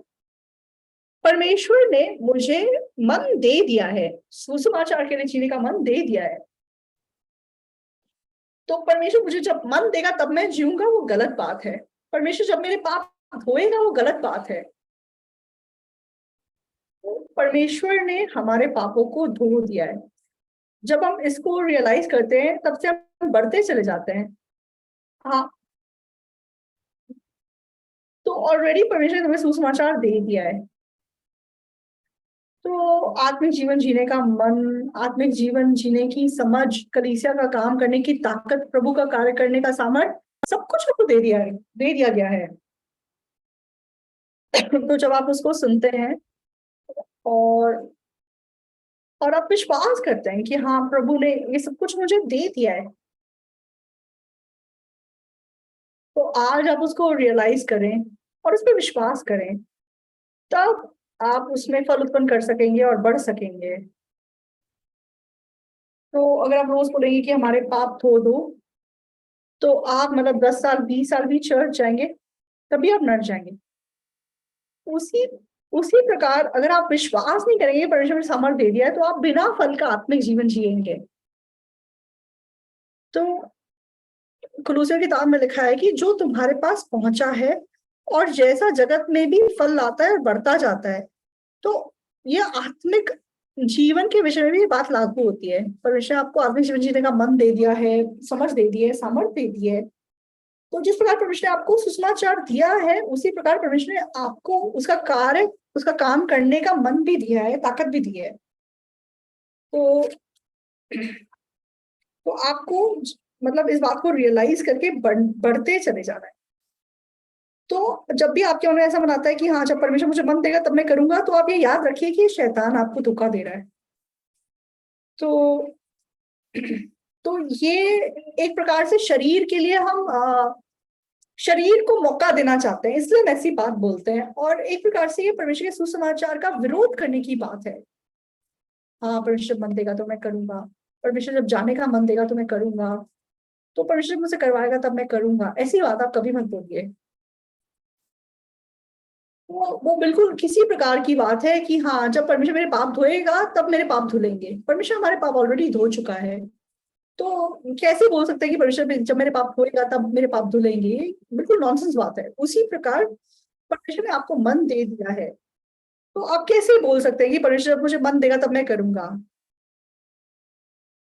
परमेश्वर ने मुझे मन दे दिया है, सुसमाचार के लिए जीने का मन दे दिया है। तो परमेश्वर मुझे जब मन देगा तब मैं जीऊंगा, वो गलत बात है। परमेश्वर जब मेरे पाप धोएगा, वो गलत बात है। तो परमेश्वर ने हमारे पापों को धो दिया है। जब हम इसको रियलाइज करते हैं तब से हम बढ़ते चले जाते हैं। हाँ, तो ऑलरेडी परमेश्वर ने हमें सुसमाचार दे दिया है। तो आत्मिक जीवन जीने का मन, आत्मिक जीवन जीने की समझ, कलीसिया का काम करने की ताकत, प्रभु का कार्य करने का सामर्थ, सब कुछ आपको दे दिया है, दे दिया गया है। तो जब आप उसको सुनते हैं और आप विश्वास करते हैं कि हाँ प्रभु ने ये सब कुछ मुझे दे दिया है, तो आज आप उसको रियलाइज करें और उस पर विश्वास करें, तब आप उसमें फल उत्पन्न कर सकेंगे और बढ़ सकेंगे। तो अगर आप रोज बोलेंगे कि हमारे पाप धो दो, तो आप मतलब 10 साल 20 साल भी चर्च जाएंगे तभी आप नर जाएंगे। उसी उसी प्रकार अगर आप विश्वास नहीं करेंगे परमेश्वर ने सामर्थ्य दे दिया है, तो आप बिना फल का आत्मिक जीवन जिएंगे। तो कुलूसियों की किताब में लिखा है कि जो तुम्हारे पास पहुंचा है और जैसा जगत में भी फल लाता है और बढ़ता जाता है, तो ये आत्मिक जीवन के विषय में भी ये बात लागू होती है। परमेश्वर ने आपको आत्मिक जीवन जीने का मन दे दिया है, समझ दे दी है, सामर्थ्य दे दी है। तो जिस प्रकार परमेश्वर ने आपको सुसमाचार दिया है, उसी प्रकार परमेश्वर ने आपको उसका कार्य, उसका काम करने का मन भी दिया है, ताकत भी दी है। तो आपको मतलब इस बात को रियलाइज करके बढ़ते चले जाना है। तो जब भी आपके मन में ऐसा मन आता है कि हाँ जब परमेश्वर मुझे मन देगा तब मैं करूंगा, तो आप ये याद रखिए कि शैतान आपको धोखा दे रहा है। तो ये एक प्रकार से शरीर के लिए हम शरीर को मौका देना चाहते हैं, इसलिए हम ऐसी बात बोलते हैं, और एक प्रकार से ये परमेश्वर के सुसमाचार का विरोध करने की बात है। हाँ, परमेश्वर मन देगा तो मैं करूंगा, परमेश्वर जब जाने का मन देगा तो मैं करूंगा, तो परमेश्वर मुझसे करवाएगा तब मैं करूंगा, ऐसी बात आप कभी मत बोलिए। वो बिल्कुल किसी प्रकार की बात है कि हाँ जब परमेश्वर मेरे पाप धोएगा तब मेरे पाप धुलेंगे। परमेश्वर हमारे पाप ऑलरेडी धो चुका है, तो कैसे बोल सकते हैं कि परमेश्वर जब मेरे पाप धोएगा तब मेरे पाप धुलेंगे? बिल्कुल नॉनसेंस बात है। उसी प्रकार परमेश्वर ने आपको मन दे दिया है, तो आप कैसे बोल सकते हैं कि परमेश्वर जब मुझे मन देगा तब मैं करूंगा?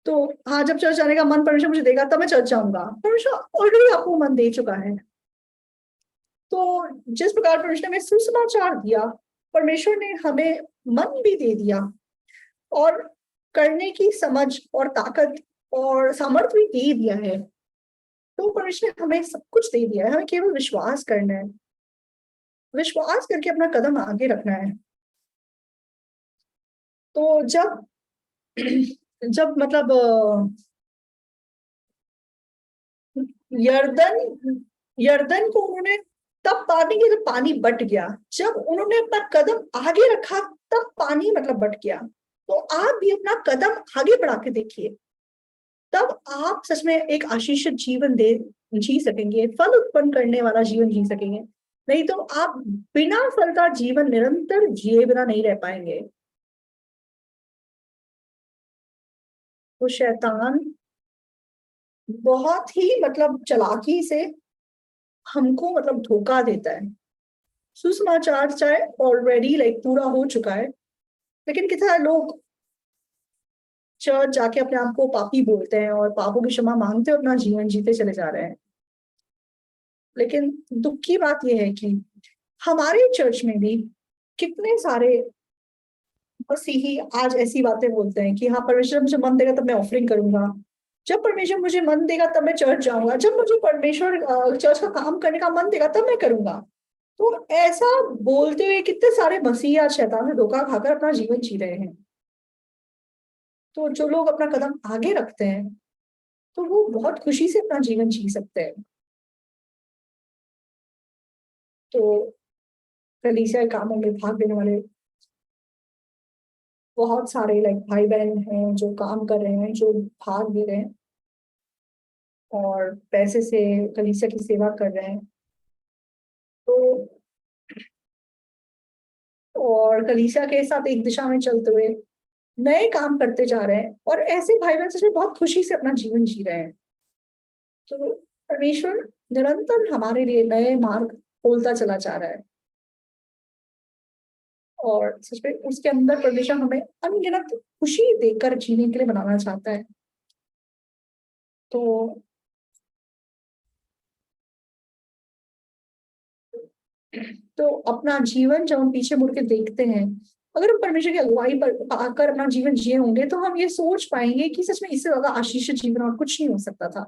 तो हाँ, जब चर्च जाने का मन परमेश्वर मुझे देगा तब मैं चर्च जाऊंगा, परमेश्वर ऑलरेडी आपको मन दे चुका है। तो जिस प्रकार परमेश्वर ने हमें सुसमाचार दिया, परमेश्वर ने हमें मन भी दे दिया और करने की समझ और ताकत और सामर्थ्य भी दे दिया है। तो परमेश्वर ने हमें सब कुछ दे दिया है, हमें केवल विश्वास करना है, विश्वास करके अपना कदम आगे रखना है। तो जब जब मतलब यर्दन यर्दन को उन्होंने तब पानी के, जब पानी बट गया, जब उन्होंने अपना कदम आगे रखा तब पानी मतलब बट गया। तो आप भी अपना कदम आगे बढ़ा के देखिए, तब आप सच में एक आशीषित जीवन दे जी सकेंगे, फल उत्पन्न करने वाला जीवन जी सकेंगे। नहीं तो आप बिना फल का जीवन निरंतर जिए बिना नहीं रह पाएंगे। तो शैतान बहुत ही मतलब चालाकी से हमको मतलब धोखा देता है। सुसमाचार चाहे ऑलरेडी लाइक पूरा हो चुका है, लेकिन कितना लोग चर्च जाके अपने आप को पापी बोलते हैं और पापों की क्षमा मांगते हुए अपना जीवन जीते चले जा रहे हैं। लेकिन दुख की बात यह है कि हमारे चर्च में भी कितने सारे मसीही आज ऐसी बातें बोलते हैं कि हाँ, परमेश्वर मुझे मन देगा तब मैं ऑफरिंग करूंगा, जब परमेश्वर मुझे मन देगा तब मैं चर्च जाऊंगा, जब मुझे परमेश्वर चर्च का काम करने का मन देगा तब मैं करूंगा। तो ऐसा बोलते हुए कितने सारे मसीह आज शैतान से धोखा खाकर अपना जीवन जी रहे हैं। तो जो लोग अपना कदम आगे रखते हैं तो वो बहुत खुशी से अपना जीवन जी सकते हैं। तो कलीसिया के कामों में भाग लेने वाले बहुत सारे लाइक भाई बहन हैं जो काम कर रहे हैं, जो भाग ले रहे हैं और पैसे से कलीसिया की सेवा कर रहे हैं। तो और कलीसिया के साथ एक दिशा में चलते हुए नए काम करते जा रहे हैं, और ऐसे भाई बहन सच में बहुत खुशी से अपना जीवन जी रहे हैं। तो परमेश्वर निरंतर हमारे लिए नए मार्ग खोलता चला जा रहा है, और सच में उसके अंदर परमेश्वर हमें अनगिनत खुशी देकर जीने के लिए बनाना चाहता है। तो तो अपना जीवन जब हम पीछे मुड़ के देखते हैं, अगर हम परमेश्वर की अगुवाई पर आकर अपना जीवन जिए होंगे, तो हम ये सोच पाएंगे कि सच में इससे ज्यादा आशीषित जीवन और कुछ नहीं हो सकता था।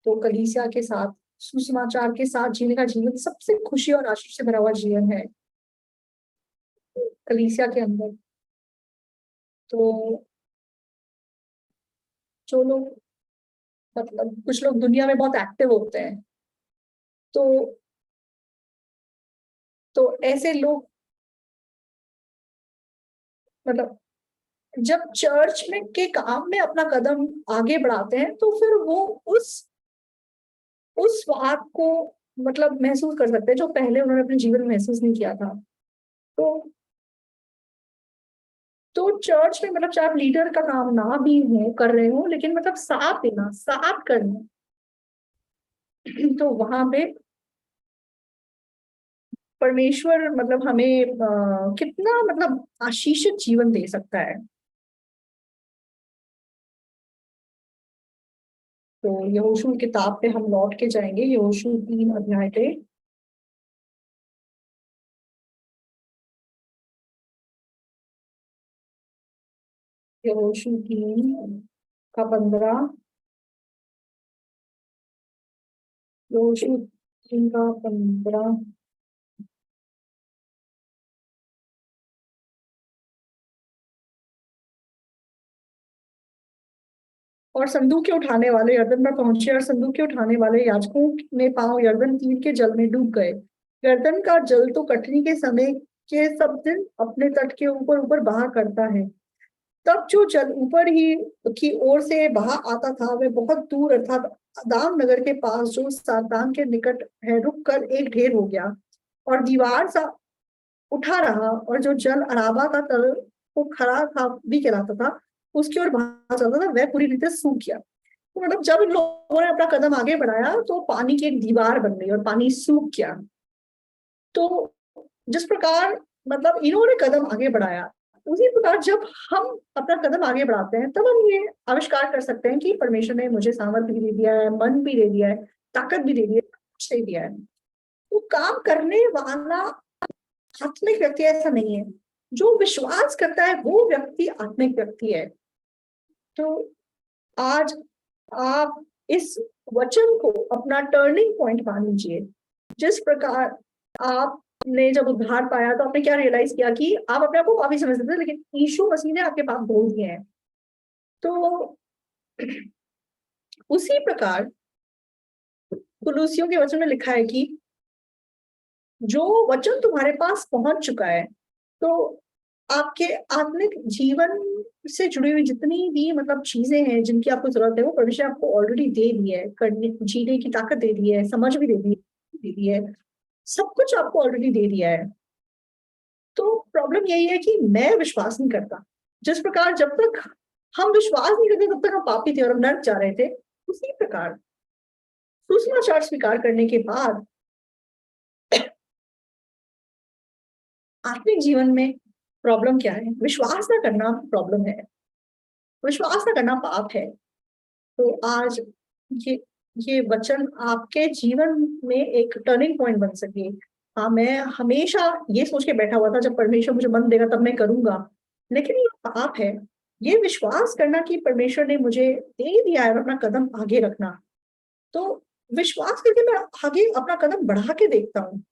तो कलीसिया के साथ, सुसमाचार के साथ जीने का जीवन सबसे खुशी और आशीष से भरा हुआ जीवन है कलीसिया के अंदर। तो जो लोग मतलब कुछ लोग दुनिया में बहुत एक्टिव होते हैं, तो ऐसे लोग मतलब जब चर्च में के काम में अपना कदम आगे बढ़ाते हैं, तो फिर वो उस बात को मतलब महसूस कर सकते हैं जो पहले उन्होंने अपने जीवन में महसूस नहीं किया था। तो चर्च में मतलब चाहे आप लीडर का काम ना भी हो कर रहे हो, लेकिन मतलब साथ देना, साथ करना, तो वहां पे परमेश्वर मतलब हमें कितना मतलब आशीषित जीवन दे सकता है। तो यहोशू किताब पे हम लौट के जाएंगे, यहोशू 3 अध्याय पे। यहोशू 3 का 15, यहोशू 3 का 15। और संदूक के उठाने वाले यरदन पर पहुंचे, और संदूक के उठाने वाले याजकों ने पांव यरदन तीर के जल में डूब गए। यरदन का जल तो कटनी के समय के सब दिन अपने तट के ऊपर ऊपर बहा करता है। तब जो जल ऊपर ही की ओर से बहा आता था, वह बहुत दूर अर्थात अदाम नगर के पास जो सारदान के निकट है रुक कर एक ढेर हो गया और दीवार सा उठा रहा, और जो जल अराबा का तल को खड़ा था भी कहलाता था, उसकी ओर बहा चलता था, वह पूरी रीति से सूख गया। तो मतलब जब इन लोगों ने अपना कदम आगे बढ़ाया तो पानी की एक दीवार बन गई और पानी सूख गया। तो जिस प्रकार मतलब इन्होंने कदम आगे बढ़ाया, उसी प्रकार जब हम अपना कदम आगे बढ़ाते हैं, तब हम ये आविष्कार कर सकते हैं कि परमेश्वर ने मुझे सामर्थ्य भी दे दिया है, मन भी दे दिया है, ताकत भी दे दी है, कुछ दे दिया है। तो काम करने वाला आत्मिक व्यक्ति ऐसा नहीं है, जो विश्वास करता है वो व्यक्ति आत्मिक व्यक्ति है। तो आज आप इस वचन को अपना टर्निंग पॉइंट मान लीजिए। जिस प्रकार आपने जब उद्धार पाया तो आपने क्या रियलाइज किया कि आप अपने आप को काफी समझते थे, लेकिन यीशु मसीह ने आपके पाप धो दिए हैं। तो उसी प्रकार कुलूसियों के वचन में लिखा है कि जो वचन तुम्हारे पास पहुंच चुका है, तो आपके आत्मिक जीवन से जुड़ी हुई जितनी भी मतलब चीजें हैं जिनकी आपको जरूरत है, वो परमेश्वर आपको ऑलरेडी दे दी है। करने जीने की ताकत दे दी है, समझ भी दे दी है, सब कुछ आपको ऑलरेडी दे दिया है। तो प्रॉब्लम यही है कि मैं विश्वास नहीं करता। जिस प्रकार जब तक हम विश्वास नहीं करते तब तक हम पापी थे और हम नर्क जा रहे थे, उसी प्रकार सुसमाचार स्वीकार करने के बाद आत्मिक जीवन में प्रॉब्लम क्या है? विश्वास ना करना प्रॉब्लम है, विश्वास ना करना पाप है। तो आज ये ये वचन आपके जीवन में एक टर्निंग पॉइंट बन सके। हाँ, मैं हमेशा ये सोच के बैठा हुआ था जब परमेश्वर मुझे मन देगा तब मैं करूंगा, लेकिन ये पाप है। ये विश्वास करना कि परमेश्वर ने मुझे दे दिया है और अपना कदम आगे रखना, तो विश्वास करके मैं आगे अपना कदम बढ़ा के देखता हूँ,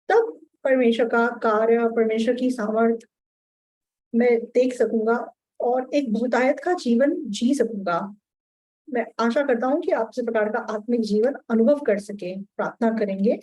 तब परमेश्वर का कार्य, परमेश्वर की सामर्थ मैं देख सकूंगा और एक बहुतायत का जीवन जी सकूंगा। मैं आशा करता हूँ कि आप इस प्रकार का आत्मिक जीवन अनुभव कर सके। प्रार्थना करेंगे।